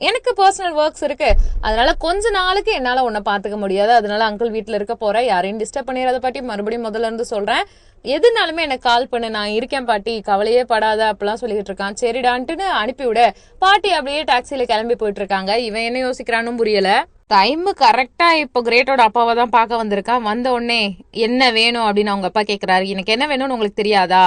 எனக்கு பர்சனல் ஒர்க்ஸ் இருக்கு, அதனால கொஞ்ச நாளுக்கு என்னால உன்னை பாத்துக்க முடியாது, அதனால அங்கிள் வீட்டுல இருக்க போற, யாரையும் டிஸ்டர்ப் பண்ணிடாத பாட்டி, மறுபடியும் முதல்ல இருந்து சொல்றேன், எதுனாலுமே எனக்கு கால் பண்ணு, நான் இருக்கேன் பாட்டி, கவலையே படாத அப்படிலாம் சொல்லிட்டு இருக்கான். சரிடான்ட்டுன்னு அனுப்பிவிட பாட்டி அப்படியே டாக்ஸில கிளம்பி போயிட்டு இருக்காங்க. இவன் என்ன யோசிக்கிறான்னு புரியல. டைம் கரெக்டா இப்போ கிரேட்டோட அப்பாவை தான் பார்க்க வந்திருக்கான். வந்த உடனே என்ன வேணும் அப்படின்னு அவங்க அப்பா கேட்கிறாரு. எனக்கு என்ன வேணும்னு உங்களுக்கு தெரியாதா,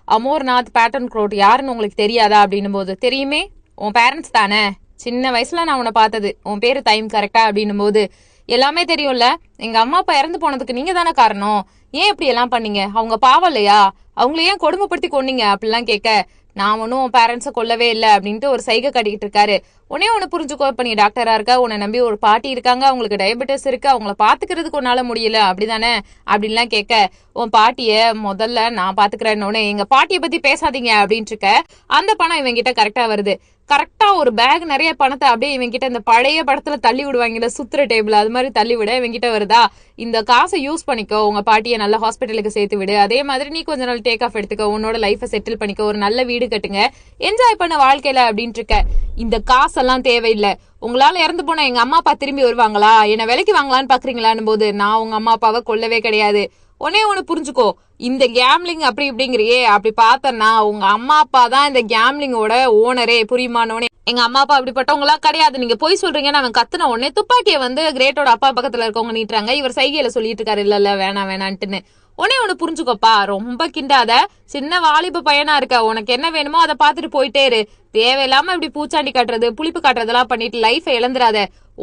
அமோர்நாத் பேட்டன் க்ரோட் யாருன்னு உங்களுக்கு தெரியாதா அப்படின்னும் போது, தெரியுமே உன் பேரண்ட்ஸ் தானே, சின்ன வயசுல நான் உன்னை பார்த்தது, உன் பேரு டைம் கரெக்டா அப்படின்னும் போது, எல்லாமே தெரியும்ல, எங்க அம்மா அப்பா இறந்து போனதுக்கு நீங்க தானே காரணம், ஏன் இப்படி எல்லாம் பண்ணீங்க, அவங்க பாவம் இல்லையா, அவங்கள ஏன் கொடுமைப்படுத்தி கொன்னீங்க அப்படிலாம் கேட்க, நான் ஒன்னும் உன் பேரண்ட்ஸை கொல்லவே இல்லை அப்படின்ட்டு ஒரு சைகை காட்டிக்கிட்டு இருக்காரு. உடனே ஒன்னு புரிஞ்சுக்கோ, இப்ப நீ டாக்டரா இருக்க, உன்னை நம்பி ஒரு பாட்டி இருக்காங்க, அவங்களுக்கு டயபெட்டிஸ் இருக்கு, அவங்கள பாத்துக்கிறதுக்கு உன்னால முடியல அப்படிதானே அப்படின்லாம் கேட்க, உன் பாட்டிய முதல்ல நான் பாத்துக்கிறேன்னு, எங்க பாட்டிய பத்தி பேசாதீங்க அப்படின்ட்டு இருக்க. அந்த பணம் இவங்க கிட்ட கரெக்டா வருது. கரெக்டா ஒரு பேக் நிறைய பணத்தை அப்படியே இவங்க கிட்ட இந்த பழைய படத்துல தள்ளி விடுவாங்கல்ல சுத்துற டேபிள், அது மாதிரி தள்ளி விட இவங்க கிட்ட வருதா, இந்த காசை யூஸ் பண்ணிக்கோ, உங்க பாட்டியை நல்ல ஹாஸ்பிட்டலுக்கு சேர்த்து விடு, அதே மாதிரி நீ கொஞ்ச நாள் டேக் ஆஃப் எடுத்துக்கோ, உன்னோட லைஃபை செட்டில் பண்ணிக்கோ, ஒரு நல்ல வீடு கட்டுங்க, என்ஜாய் பண்ண வாழ்க்கையில அப்படின்ட்டு இருக்க. இந்த காசெல்லாம் தேவையில்லை, உங்களால இறந்து போனா எங்க அம்மா அப்பா திரும்பி வருவாங்களா, என்ன விலைக்கு வாங்கலான்னு பாக்குறீங்களான்னு போது, நான் உங்க அம்மா அப்பாவை கொல்லவே கிடையாது. ஒன்னு புரிஞ்சுக்கோ, இந்த கேம்லிங் அப்படி இப்படிங்கிறியே, அப்படி பார்த்தனா உங்க அம்மா அப்பா தான் இந்த கேம்லிங்கோட ஓனரே, புரியுமானோனே, எங்க அம்மா அப்பா அப்படிப்பட்டவங்களா கிடையாது, நீங்க போய் சொல்றீங்கன்னு அவன் கத்துன உடனே துப்பாக்கியை வந்து கிரேட்டோட அப்பா பக்கத்துல இருக்கவங்க நீட்டுறாங்க. இவர் சைகையில சொல்லிட்டு இருக்காரு, இல்ல வேணான்ட்டுன்னு. ஒன்னு புரிஞ்சுக்கோப்பா, ரொம்ப கிண்டாத, சின்ன வாலிப பையனா இருக்க, உனக்கு என்ன வேணுமோ அதை பாத்துட்டு போயிட்டே இரு, தேவையில்லாம இப்படி பூச்சாண்டி காட்டுறது புளிப்பு காட்டுறதெல்லாம் பண்ணிட்டு லைஃபை இழந்துராத,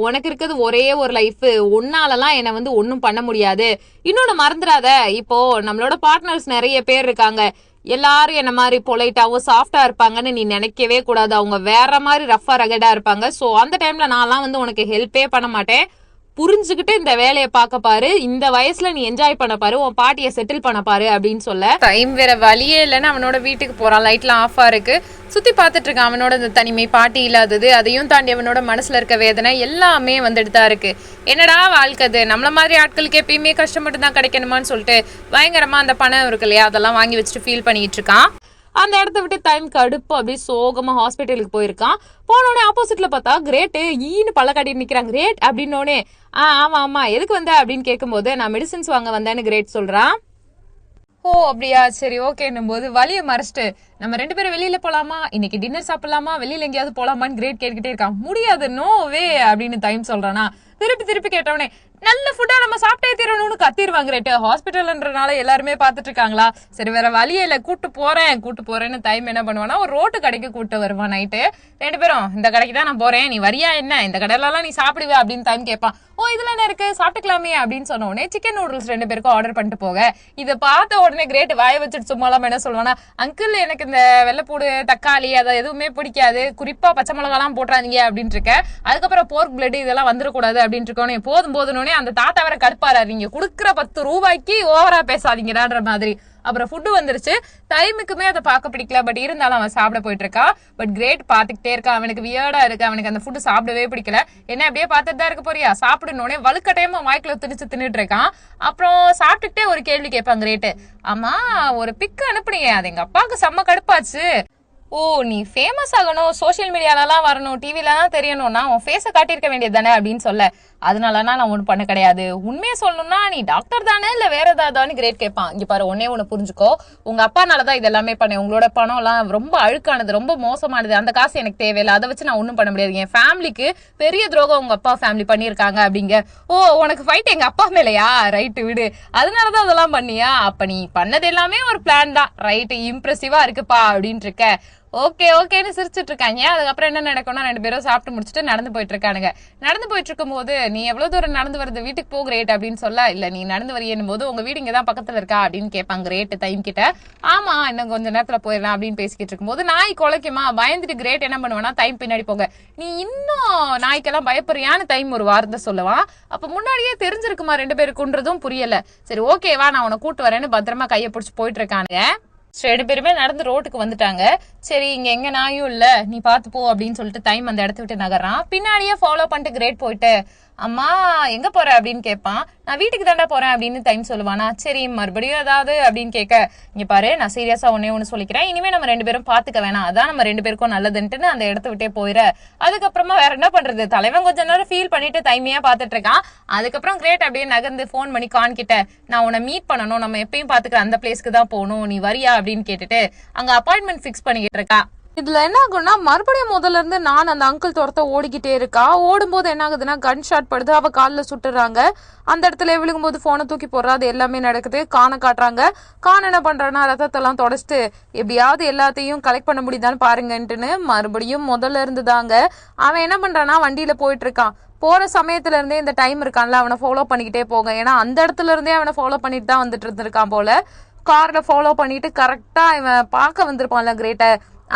உனக்கு இருக்கிறது ஒரே ஒரு லைஃப், உன்னாலலாம் என்ன வந்து ஒன்னும் பண்ண முடியாது. இன்னொன்னு மறந்துடாத, இப்போ நம்மளோட பார்ட்னர்ஸ் நிறைய பேர் இருக்காங்க, எல்லாரும் என்ன மாதிரி பொலைட்டாவும் சாஃப்டா இருப்பாங்கன்னு நீ நினைக்கவே கூடாது, அவங்க வேற மாதிரி ரஃபா ரகடா இருப்பாங்க. சோ அந்த டைம்ல நான்லாம் வந்து உனக்கு ஹெல்ப்பே பண்ண மாட்டேன், புரிஞ்சுக்கிட்டு இந்த வேலையை பார்க்க பாரு, இந்த வயசுல நீ என்ஜாய் பண்ண பாரு, உன் பாட்டியை செட்டில் பண்ண பாரு அப்படின்னு சொல்ல, டைம் வேற வழியே இல்லைன்னு அவனோட வீட்டுக்கு போறான். லைட்லாம் ஆஃபா இருக்கு, சுத்தி பார்த்துட்டு இருக்கான். அவனோட இந்த தனிமை, பாட்டி இல்லாதது, அதையும் தாண்டி அவனோட மனசுல இருக்க வேதனை எல்லாமே வந்துட்டு தான் இருக்கு. என்னடா வாழ்க்கை, அது நம்மள மாதிரி ஆட்களுக்கு எப்பயுமே கஷ்டப்பட்டு தான் கிடைக்கணுமான்னு சொல்லிட்டு பயங்கரமா அந்த பணம் இருக்கு இல்லையா, அதெல்லாம் வாங்கி வச்சுட்டு ஃபீல் பண்ணிட்டு இருக்கான். அந்த இடத்த விட்டு டைம் கடுப்பு அப்படியே சோகமா ஹாஸ்பிட்டலுக்கு போயிருக்கான். போனோடனே ஆப்போசிட்ல பார்த்தா கிரேட்டு ஈன்னு பல்ல காட்டிட்டு நிக்கிறாங்க. கிரேட் அப்படின்னோடனே ஆமா எதுக்கு வந்த அப்படின்னு கேட்கும்போது, நான் மெடிசின்ஸ் வாங்க வந்தேன்னு கிரேட் சொல்றான். ஓ அப்படியா, சரி ஓகேன்னும் போது வலியை மறைச்சிட்டு, நம்ம 2 பேரும் வெளியில போலாமா, இன்னைக்கு டின்னர் சாப்பிடலாமா, வெளியில எங்கேயாவது போலாமான்னு கிரேட் கேட்டுக்கிட்டே இருக்கான். முடியாது, நோ வே அப்படின்னு டைம் சொல்றானா. திருப்பி கேட்டவனே நல்ல ஃபுட்டா நம்ம சாப்பிட்டே தீரணும்னு கத்திடுவாங்க. ரேட்டு ஹாஸ்பிட்டல்ன்றனால எல்லாருமே பாத்துட்டு இருக்காங்களா, சரி வேற வழியே இல்ல கூட்டு போறேன்னு டைம் என்ன பண்ணுவானா, ஒரு ரோட்டு கடைக்கு கூட்டு வருவான். நைட்டு 2 பேரும் இந்த கடைக்கு தான் நான் போறேன், நீ வரியா என்ன, இந்த கடையிலலாம் நீ சாப்பிடுவே அப்படின்னு டைம் கேட்பான். ஓ இதுல என்ன இருக்கு சாப்பிட்டுக்கலாமே அப்படின்னு சொன்ன உடனே சிக்கன் நூடுல்ஸ் 2 பேருக்கும் ஆர்டர் பண்ணிட்டு போக, இதை பார்த்த உடனே கிரேட் வாய வச்சுட்டு சும்மாலாம் என்ன சொல்லுவானா, அங்கிள் எனக்கு இந்த வெள்ளைப்பூடு தக்காளி அதை எதுவுமே பிடிக்காது, குறிப்பா பச்சை மிளகாலாம் போட்டுறாதீங்க அப்படின்ட்டு இருக்க, அதுக்கப்புறம் போர்க் பிளட் இதெல்லாம் வந்துடக்கூடாது அப்படின்ட்டு இருக்கோனே, போதும் அந்த தாத்தா வேற கடுப்பாரு, நீங்க குடுக்குற 10 ரூபாய்க்கு ஓவரா பேசாதீங்கடான்ற மாதிரி. அப்புறம் ஃபுட்டு வந்துருச்சு. டைமுக்குமே அதை பார்க்க பிடிக்கல, பட் இருந்தாலும் அவன் சாப்பிட போயிட்டு இருக்கா. பட் கிரேட் பாத்துக்கிட்டே இருக்கான். அவனுக்கு வியர்டா இருக்கு, அவனுக்கு அந்த ஃபுட்டு சாப்பிடவே பிடிக்கல. என்ன அப்படியே பார்த்துட்டு தான் இருக்க போறியா, சாப்பிடணுன்னே வலுக்கட்டையமா வாய்க்குள்ள திணிட்டு இருக்கான். அப்புறம் சாப்பிட்டுக்கிட்டே ஒரு கேள்வி கேட்பான் கிரேட்டு. ஆமா ஒரு பிக்கு அனுப்புனீங்க, அது எங்க அப்பாவுக்கு செம்ம கடுப்பாச்சு. ஓ நீ ஃபேமஸ் ஆகணும், சோசியல் மீடியாலலாம் வரணும், டிவிலலாம் தெரியணும்னா உன் ஃபேஸை காட்டியிருக்க வேண்டியது தானே அப்படின்னு சொல்ல, அதனாலனா நான் ஒன்றும் பண்ண கிடையாது, உண்மையை சொல்லணும்னா நீ டாக்டர் தானே இல்லை வேற ஏதாவதான்னு கிரேட் கேட்பான். இங்க பாரு ஒன்னே ஒன்று புரிஞ்சுக்கோ, உங்க அப்பானாலதான் இதெல்லாமே பண்ணேன், உங்களோட பணம் எல்லாம் ரொம்ப அழுக்கானது, ரொம்ப மோசமானது, அந்த காசு எனக்கு தேவையில்லை, அதை வச்சு நான் ஒன்றும் பண்ண முடியாது, என் ஃபேமிலிக்கு பெரிய துரோகம் உங்க அப்பா ஃபேமிலி பண்ணியிருக்காங்க அப்படிங்க. ஓ உனக்கு ஃபைட் எங்க அப்பா மேலையா, ரைட்டு விடு, அதனாலதான் அதெல்லாம் பண்ணியா, அப்ப நீ பண்ணது எல்லாமே ஒரு பிளான் தான், ரைட்டு இம்ப்ரெசிவா இருக்குப்பா அப்படின்ட்டு இருக்க. ஓகேன்னு சிரிச்சுட்டு இருக்காங்க. அதுக்கப்புறம் என்ன நடக்கும்னா 2 பேரும் சாப்பிட்டு முடிச்சுட்டு நடந்து போயிட்டு இருக்கானுங்க. நடந்து போயிட்டு இருக்கும் போது நீ எவ்வளவு தூரம் நடந்து வருது, வீட்டுக்கு போ கிரேட் அப்படின்னு சொல்ல, இல்ல நீ நடந்து வரையும் போது உங்க வீடு இங்கதான் பக்கத்துல இருக்கா அப்படின்னு கேட்பாங்க கிரேட் டைம் கிட்ட. ஆமா இன்னும் கொஞ்ச நேரத்துல போயிடலாம் அப்படின்னு பேசிக்கிட்டு இருக்கும்போது நாய் குலைக்குமா, பயந்துட்டு கிரேட் என்ன பண்ணுவானா டைம் பின்னாடி போங்க, நீ இன்னும் நாய்க்கெல்லாம் பயப்படுறியான்னு டைம் ஒரு வார்த்தை சொல்லுவான். அப்ப முன்னாடியே தெரிஞ்சிருக்குமா 2 பேருக்குன்றதும் புரியல. சரி ஓகேவா நான் உன கூட்டு வரேன்னு பத்திரமா கையை பிடிச்சி போயிட்டு இருக்கானுங்க. 2 பேருமே நடந்து ரோட்டுக்கு வந்துட்டாங்க. சரி இங்க எங்க நாயும் இல்ல, நீ பாத்து போ அப்படின்னு சொல்லிட்டு டைம் அந்த இடத்த விட்டு நகர்றான். பின்னாடியே ஃபாலோ பண்ணிட்டு கிரேட் போயிட்டு, அம்மா எங்க போற அப்படின்னு கேட்பான். நான் வீட்டுக்கு தாண்டா போறேன் அப்படின்னு டைம் சொல்லுவானா. சரி மறுபடியும் ஏதாவது அப்படின்னு கேட்க, இங்க பாரு நான் சீரியஸா ஒன்னு சொல்லிக்கிறேன், இனிமே நம்ம 2 பேரும் பாத்துக்க வேணாம், அதான் நம்ம 2 பேருக்கும் நல்லதுன்ட்டு அந்த இடத்த விட்டே போயிட. அதுக்கப்புறமா வேற என்ன பண்றது, தலைவன் கொஞ்ச நேரம் ஃபீல் பண்ணிட்டு டைமையா பாத்துட்டு இருக்கான். அதுக்கப்புறம் கிரேட் அப்படியே நகர்ந்து போன் பண்ணி கான்கிட்ட, நான் உன்னை மீட் பண்ணணும், நம்ம எப்பயும் பாத்துக்கிற அந்த பிளேஸ்க்கு தான் போகணும், நீ வரியா அப்படின்னு கேட்டுட்டு அங்க அப்பாயின்மெண்ட் பிக்ஸ் பண்ணிக்கிட்டு இருக்கா. இதுல என்ன ஆகும்னா மறுபடியும் முதல்ல இருந்து நான் அந்த அங்கிள் துரத்த ஓடிக்கிட்டே இருக்கா. ஓடும்போது என்ன ஆகுதுன்னா கன் ஷாட் படுது, அவ காலில் சுட்டுறாங்க. அந்த இடத்துல விழுகும் போது போனை தூக்கி போடுறா, அது எல்லாமே நடக்குது. கானை காட்டுறாங்க. கான் என்ன பண்றான்னா ரத்தத்தெல்லாம் தொடச்சிட்டு எப்படியாவது எல்லாத்தையும் கலெக்ட் பண்ண முடியுதான்னு பாருங்கன்ட்டுன்னு மறுபடியும் முதல்ல இருந்து தாங்க. அவன் என்ன பண்றான்னா வண்டியில போயிட்டு இருக்கான். போற சமயத்துல இருந்தே இந்த டைம் இருக்கான்ல அவனை ஃபாலோ பண்ணிக்கிட்டே போக, ஏன்னா அந்த இடத்துல இருந்தே அவனை ஃபாலோ பண்ணிட்டு தான் வந்துட்டு இருந்திருக்கான் போல. கார்ல ஃபாலோ பண்ணிட்டு கரெக்டா இவன் பார்க்க வந்திருப்பான்ல கிரேட்ட,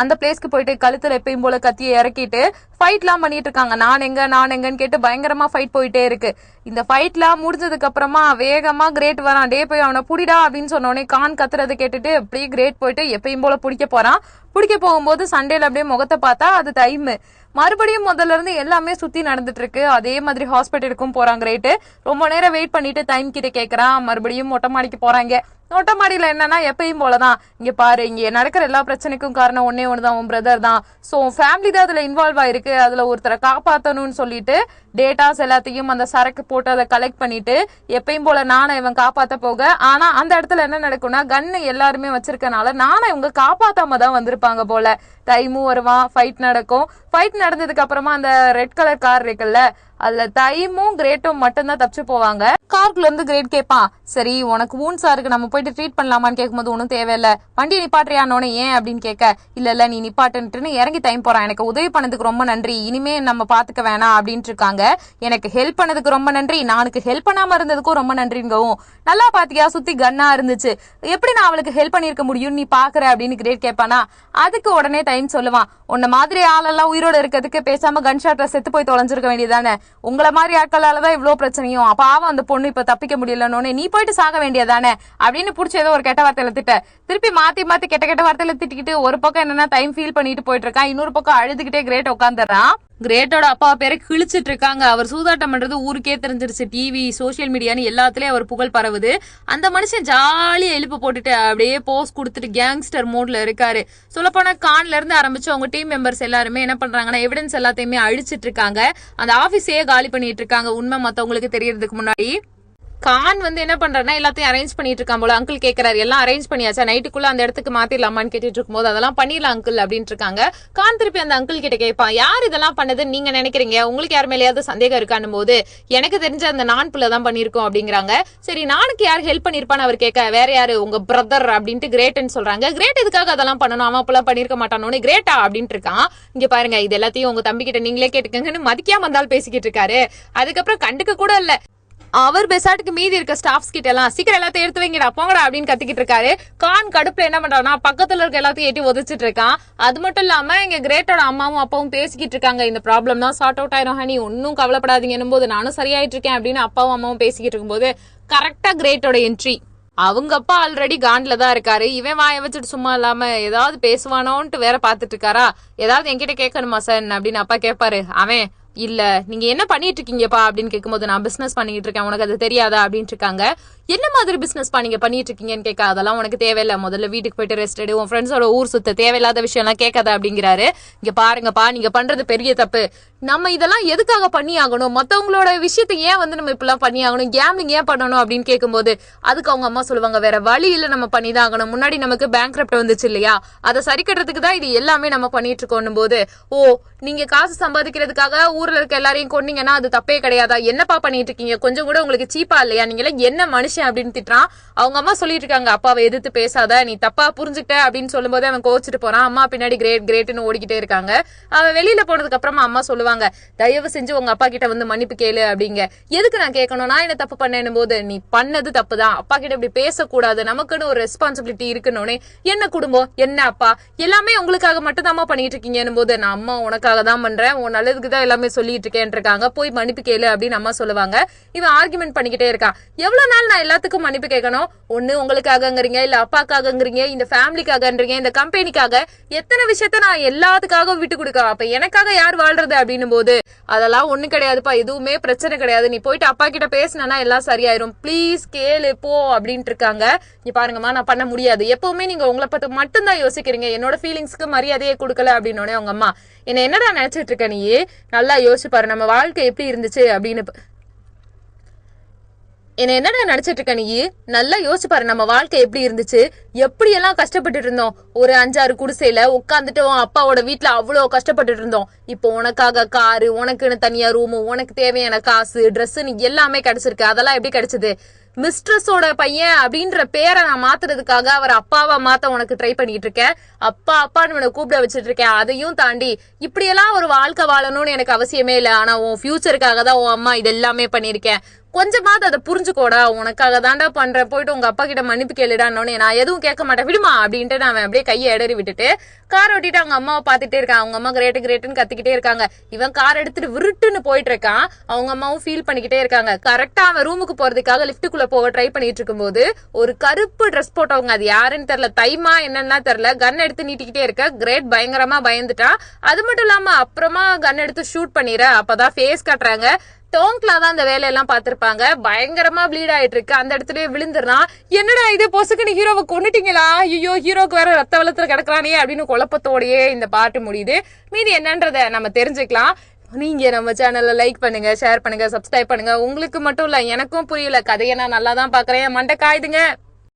அந்த பிளேஸ்க்கு போயிட்டு கழுத்துல எப்பயும் போல கத்தியை இறக்கிட்டு ஃபைட் எல்லாம் பண்ணிட்டு இருக்காங்க. நான் எங்கன்னு கேட்டு பயங்கரமா ஃபைட் போயிட்டே இருக்கு. இந்த ஃபைட் எல்லாம் முடிஞ்சதுக்கு அப்புறமா வேகமா கிரேட் வரான். டே போய் அவனை புடிடா அப்படின்னு சொன்ன உடனே கான் கத்துறதை கேட்டுட்டு அப்படியே கிரேட் போயிட்டு எப்பயும் போல பிடிக்க போறான். பிடிக்க போகும்போது சண்டேல அப்படியே முகத்தை பார்த்தா அது டைம். மறுபடியும் முதல்ல இருந்து எல்லாமே சுத்தி நடந்துட்டு இருக்கு. அதே மாதிரி ஹாஸ்பிட்டலுக்கும் போறாங்க. கிரேட் ரொம்ப நேரம் வெயிட் பண்ணிட்டு டைம் கிட்ட கேக்குறான். மறுபடியும் மொட்டை மாடிக்கு போறாங்க. மொட்டை மாடியில என்னன்னா எப்பயும் போலதான், இங்க பாரு இங்க நடக்கிற எல்லா பிரச்சனைக்கும் காரணம் ஒன்னே ஒண்ணுதான், உன் பிரதர் தான். சோ ஃபேமிலி தான் அதுல இன்வால்வ் ஆயிருக்கு, அதுல ஒருத்தரை காப்பாத்தணும்னு சொல்லிட்டு டேட்டாஸ் எல்லாத்தையும் அந்த சரக்கு போட்டு அதை கலெக்ட் பண்ணிட்டு எப்பயும் போல நானை இவன் காப்பாத்த போக, ஆனா அந்த இடத்துல என்ன நடக்கும்னா கன்னு எல்லாருமே வச்சிருக்கனால நானை இவங்க காப்பாத்தாம தான் வந்திருப்பாங்க போல. டைமும் வருவான், ஃபைட் நடக்கும். ஃபைட் நடந்ததுக்கு அப்புறமா அந்த ரெட் கலர் கார் இருக்குல்ல, அதுல டைமும் கிரேட்டும் மட்டும்தான் தப்பிச்சு போவாங்க. கார்க்குள்ள இருந்து கிரேட் கேட்பான், சரி உனக்கு வூன்ஸா இருக்கு நம்ம போயிட்டு ட்ரீட் பண்ணலாமான்னு கேட்கும்போது ஒன்னும் தேவையில்ல, வண்டியை நிப்பாட்டுறியானோன்னு ஏன் அப்படின்னு கேட்க, இல்ல நீ நிப்பாட்டுன்னு இறங்கி டைம் போறான், எனக்கு உதவி பண்ணதுக்கு ரொம்ப நன்றி, இனிமே நம்ம பாத்துக்க வேணாம் அப்படின்ட்டு இருக்காங்க. எனக்கு ஹெல்ப் பண்ணதுக்கு ரொம்ப நன்றி, நானுக்கு ஹெல்ப் பண்ணாம இருந்ததுக்கும் ரொம்ப நன்றிங்கவும், நல்லா பாத்தியா சுத்தி கன்னா இருந்துச்சு, எப்படி நான் அவளுக்கு ஹெல்ப் பண்ணிருக்க முடியும் நீ பாக்குற அப்படின்னு கிரேட் கேட்பானா. அதுக்கு உடனே டைம் சொல்லுவான், உன்ன மாதிரி ஆளெல்லாம் உயிரோட இருக்கிறதுக்கு பேசாம கன் ஷாட்ல செத்து போய் தொலைஞ்சிருக்க வேண்டியதானே, உங்களை மாதிரி ஆட்களாலதான் இவ்வளவு பிரச்சனையும், பாவம் அந்த பொண்ணு இப்ப தப்பிக்க முடியலன்னு நீ போயிட்டு சாக வேண்டியதானே அப்படின்னு புடிச்ச ஏதோ ஒரு கெட்ட வார்த்தையில திட்ட. திருப்பி மாத்தி கெட்ட வார்த்தையில திட்டிக்கிட்டு ஒரு பக்கம் என்னன்னா டைம் ஃபீல் பண்ணிட்டு போயிட்டு இருக்கான், இன்னொரு பக்கம் அழுதுகிட்டே கிரேட் உட்காந்துறான். கிரேட்டோட அப்பா பேரை கிழிச்சிட்டு இருக்காங்க. அவர் சூதாட்டம் பண்றது ஊருக்கே தெரிஞ்சிருச்சு, டிவி சோசியல் மீடியான்னு எல்லாத்துலயும் அவர் புகழ் பரவுது. அந்த மனுஷன் ஜாலியா எழுப்பு போட்டுட்டு அப்படியே போஸ் கொடுத்துட்டு கேங்ஸ்டர் மோட்ல இருக்காரு. சொல்லப்போனா கான்ல இருந்து ஆரம்பிச்சு அவங்க டீம் மெம்பர்ஸ் எல்லாருமே என்ன பண்றாங்கன்னா எவிடன்ஸ் எல்லாத்தையுமே அழிச்சிட்டு இருக்காங்க. அந்த ஆபீஸையே காலி பண்ணிட்டு இருக்காங்க உண்மை மத்தவங்களுக்கு தெரியறதுக்கு முன்னாடி. கான் வந்து என்ன பண்றாருன்னா எல்லாத்தையும் அரேஞ்ச் பண்ணிட்டு இருக்கான் போல. அங்கிள் கேட்கறாரு எல்லாம் அரேஞ்ச் பண்ணியாச்சா, நைட்டுக்குள்ள அந்த இடத்துக்கு மாத்திரலாமான்னு கேட்டுட்டு இருக்கும்போது அதெல்லாம் பண்ணிடலாம் அங்கிள் அப்படின்னு இருக்காங்க. கான் திருப்பி அந்த அங்கிள் கிட்ட கேட்பான், யார் இதெல்லாம் பண்ணதுன்னு நீங்க நினைக்கிறீங்க, உங்களுக்கு யார் மேலேயாவது சந்தேகம் இருக்கானும் போது எனக்கு தெரிஞ்ச அந்த நான் புள்ள தான் பண்ணிருக்கோம் அப்படிங்கிறாங்க. சரி நானுக்கு யார் ஹெல்ப் பண்ணிருப்பான்னு அவர் கேட்க, வேற யாரு உங்க பிரதர் அப்படின்ட்டு கிரேட்னு சொல்றாங்க. கிரேட் எதுக்காக அதெல்லாம் பண்ணணும், அவன் அப்பெல்லாம் பண்ணிருக்க மாட்டானோன்னு கிரேட்டா அப்படின்ட்டு இருக்கான். இங்க பாருங்க இது எல்லாத்தையும் உங்க தம்பி கிட்ட நீங்களே கேட்டுக்கங்கன்னு மதிக்காம இருந்தாலும் பேசிக்கிட்டு இருக்காரு. அதுக்கப்புறம் கண்டுக்க கூட இல்ல. அவர் பெசாட்டுக்கு மீதி இருக்க ஸ்டாஃப்ஸ் கிட்ட எல்லாம் சீக்கிரம் எல்லாத்தையும் எடுத்து வைங்கடா போங்கடா அப்படின்னு கத்திக்கிட்டு இருக்காரு. கான் கடுப்புல என்ன பண்றான்னா பக்கத்துல இருக்க எல்லாத்தையும் ஏற்றி ஒதிச்சிட்டு இருக்கான். அது மட்டும் இல்லாம இங்க கிரேட்டோட அம்மாவும் அப்பாவும் பேசிக்கிட்டு இருக்காங்க. இந்த ப்ராப்ளம் தான் சார்ட் அவுட் ஆயிரும் ஹனி, ஒன்னும் கவலைப்படாதீங்கன்னும் போது நானும் சரியாயிட்டு இருக்கேன் அப்படின்னு அப்பாவும் அம்மாவும் பேசிக்கிட்டு இருக்கும்போது கரெக்டா கிரேட்டோட என்ட்ரி. அவங்க அப்பா ஆல்ரெடி காண்ட்ல தான் இருக்காரு. இவன் வாய வச்சுட்டு சும்மா இல்லாம ஏதாவது பேசுவானோன்ட்டு வேற பாத்துட்டு இருக்காரா. ஏதாவது என்கிட்ட கேட்கணுமா சார் அப்படின்னு அப்பா கேட்பாரு. அவன் இல்ல நீங்க என்ன பண்ணிட்டு இருக்கீங்கப்பா அப்படின்னு கேட்கும்போது நான் பிசினஸ் பண்ணிட்டு இருக்கேன், உனக்கு அது தெரியாதா அப்படின்ட்டு இருக்காங்க. என்ன மாதிரி பிசினஸ் நீங்க பண்ணிட்டு இருக்கீங்கன்னு கேட்க, அதெல்லாம் உனக்கு தேவையில்ல, முதல்ல வீட்டுக்கு போயிட்டு ரெஸ்ட் எடு, உன் ஃப்ரெண்ட்ஸோட ஊர் சுத்த, தேவையில்லாத விஷயம் எல்லாம் கேட்காத அப்படிங்கிறாரு. இங்க பாருங்கப்பா நீங்க பண்றது பெரிய தப்பு, நம்ம இதெல்லாம் எதுக்காக பண்ணி ஆகணும், மத்தவங்களோட விஷயத்தை ஏன் வந்து நம்ம இப்பெல்லாம் பண்ணி ஆகணும், கேம்லிங் ஏன் பண்ணணும் அப்படின்னு கேட்கும்போது அதுக்கு அவங்க அம்மா சொல்லுவாங்க, வேற வழி இல்ல நம்ம பண்ணிதான் ஆகணும், முன்னாடி நமக்கு பேங்க்ரப்ட் வந்துச்சு இல்லையா, அதை சரி கட்டுறதுக்கு தான் இது எல்லாமே நம்ம பண்ணிட்டு இருக்கோம் போது, ஓ நீங்க காசு சம்பாதிக்கிறதுக்காக ஊர்ல இருக்க எல்லாரையும் கொன்னீங்கன்னா அது தப்பே கிடையாதா, என்னப்பா பண்ணிட்டு இருக்கீங்க, கொஞ்சம் கூட உங்களுக்கு சீப்பா இல்லையா, நீங்க என்ன மனுஷன் அப்படின்னு திட்டுறான். அவங்க அம்மா சொல்லிட்டு இருக்காங்க அப்பாவை எதிர்த்து பேசாத, நீ தப்பா புரிஞ்சுக்கிட்ட அப்படின்னு சொல்லும் போது அவன் கோச்சிட்டு போறான். அம்மா பின்னாடி கிரேட் கிரேட்னு ஓடிக்கிட்டே இருக்காங்க. அவன் வெளியில போனதுக்கு அப்புறமா அம்மா சொல்லுவாங்க, தயவு செஞ்சு உங்க அப்பா கிட்ட வந்து மன்னிப்பு கேளு அப்படிங்க. எதுக்கு நான் கேட்கணும், நான் என்ன தப்பு பண்ணேன்னு போது, நீ பண்ணது தப்பு தான், அப்பா கிட்ட இப்படி பேசக்கூடாது, நமக்குன்னு ஒரு ரெஸ்பான்சிபிலிட்டி இருக்குன்னு, என்ன குடும்பம் என்ன அப்பா எல்லாமே உங்களுக்காக மட்டும் தான் பண்ணிட்டு இருக்கீங்கன்னு போது, நான் அம்மா உனக்காக தான் பண்றேன், உன் நல்லதுக்கு தான் எல்லாமே சொல்லிட்டு இருக்கேன் இருக்காங்க, போய் மன்னிப்பு கேளு அப்படின்னு அம்மா சொல்லுவாங்க. இவன் ஆர்குமெண்ட் பண்ணிக்கிட்டே இருக்கான். எவ்வளவு நாள் நான் எல்லாத்துக்கும் மன்னிப்பு கேட்கணும், ஒண்ணு உங்களுக்காகங்கிறீங்க, இல்ல அப்பாக்காகங்கிறீங்க, இந்த ஃபேமிலிக்காகன்றீங்க, இந்த கம்பெனிக்காக, எத்தனை விஷயத்த நான் எல்லாத்துக்காக விட்டு கொடுக்க, அப்ப எனக்காக யார் வாழ்றது அப்படின்னு போது, அதெல்லாம் ஒண்ணு கிடையாதுப்பா, எதுவுமே பிரச்சனை கிடையாது, நீ போயிட்டு அப்பா கிட்ட பேசினா எல்லாம் சரியாயிரும், பிளீஸ் கேளு போ அப்படின்ட்டு இருக்காங்க. நீ பாருங்கம்மா நான் பண்ண முடியாது, எப்பவுமே நீங்க உங்களை பத்தி மட்டும்தான் யோசிக்கிறீங்க, என்னோட ஃபீலிங்ஸ்க்கு மரியாதையே கொடுக்கல அப்படின்னு அவங்க அம்மா, என்ன என்னடா நினைச்சிட்டு இருக்க நீ, நல்லா யோசிச்சு பாரு நம்ம வாழ்க்கை எப்படி இருந்துச்சு அப்படின்னு, என்னடா நினைச்சிட்டு இருக்க நீ, நல்லா யோசிச்சு பாரு நம்ம வாழ்க்கை எப்படி இருந்துச்சு, எப்படி எல்லாம் கஷ்டப்பட்டு இருந்தோம், ஒரு 5-6 குடிசையில உட்காந்துட்டு அப்பாவோட வீட்டுல அவ்வளவு கஷ்டப்பட்டு இருந்தோம், இப்போ உனக்காக காரு, உனக்குன்னு தனியா ரூமு, உனக்கு தேவையான காசு ட்ரெஸ்ன்னு எல்லாமே கிடைச்சிருக்கு, அதெல்லாம் எப்படி கிடைச்சது, மிஸ்ட்ரஸோட பையன் அப்படின்ற பேரை நான் மாத்துறதுக்காக அவர் அப்பாவா மாத்த உனக்கு ட்ரை பண்ணிட்டு இருக்கேன், அப்பா அப்பான்னு உனக்கு கூப்பிட வச்சுட்டு இருக்கேன், அதையும் தாண்டி இப்படியெல்லாம் ஒரு வாழ்க்கை வாழணும்னு எனக்கு அவசியமே இல்லை, ஆனா உன் ஃபியூச்சருக்காக தான் உன் அம்மா இதெல்லாமே பண்ணிருக்கேன், கொஞ்சமாவது அதை புரிஞ்சுக்கோடா, உனக்காக தாண்டா பண்றேன், போயிட்டு உங்க அப்பா கிட்ட மன்னிப்பு கேளுடான்னு, நான் எதுவும் கேட்க மாட்டேன் விடுமா அப்படின்ட்டு நான் அப்படியே கையை இடறி விட்டுட்டு கார் ஓட்டிட்டு அவங்க அம்மாவை பாத்துட்டே இருக்கான். அவங்க அம்மா கிரேட்டு கிரேட்டுன்னு கத்திக்கிட்டே இருக்காங்க. இவன் கார் எடுத்துட்டு விருட்டுன்னு போயிட்டு இருக்கான். அவங்க அம்மாவும் ஃபீல் பண்ணிக்கிட்டே இருக்காங்க. கரெக்டா அவன் ரூமுக்கு போறதுக்காக லிப்டுக்குள்ள போக ட்ரை பண்ணிட்டு இருக்கும் போது ஒரு கருப்பு ட்ரெஸ் போட்டவங்க, அது யாருன்னு தெரியல, தைமா என்னன்னா தெரியல, கன் எடுத்து நீட்டிக்கிட்டே இருக்க. கிரேட் பயங்கரமா பயந்துட்டான். அது மட்டும் இல்லாம அப்புறமா கன் எடுத்து ஷூட் பண்ணிடுற, அப்பதான் ஃபேஸ் காட்டுறாங்க. டோங்க்ல தான் அந்த வேலையெல்லாம் பாத்திருப்பாங்க. பயங்கரமா ப்ளீட் ஆயிட்டு இருக்கு. அந்த இடத்துலயே விழுந்துடுறான். என்னடா இது பொசுக்குன்னு ஹீரோவை கொண்டுட்டீங்களா, ஐயோ ஹீரோக்கு வேற ரத்த வெள்ளத்துல கிடக்குறானே அப்படின்னு குழப்பத்தோடயே இந்த பாட்டு முடியுது. மீதி என்னன்றத நம்ம தெரிஞ்சுக்கலாம். நீங்க நம்ம சேனல்ல லைக் பண்ணுங்க, ஷேர் பண்ணுங்க, சப்ஸ்கிரைப் பண்ணுங்க. உங்களுக்கு மட்டும் இல்ல எனக்கும் புரியல, கதையை நான் நல்லா தான் பாக்குறேன், மண்டை காயுதுங்க.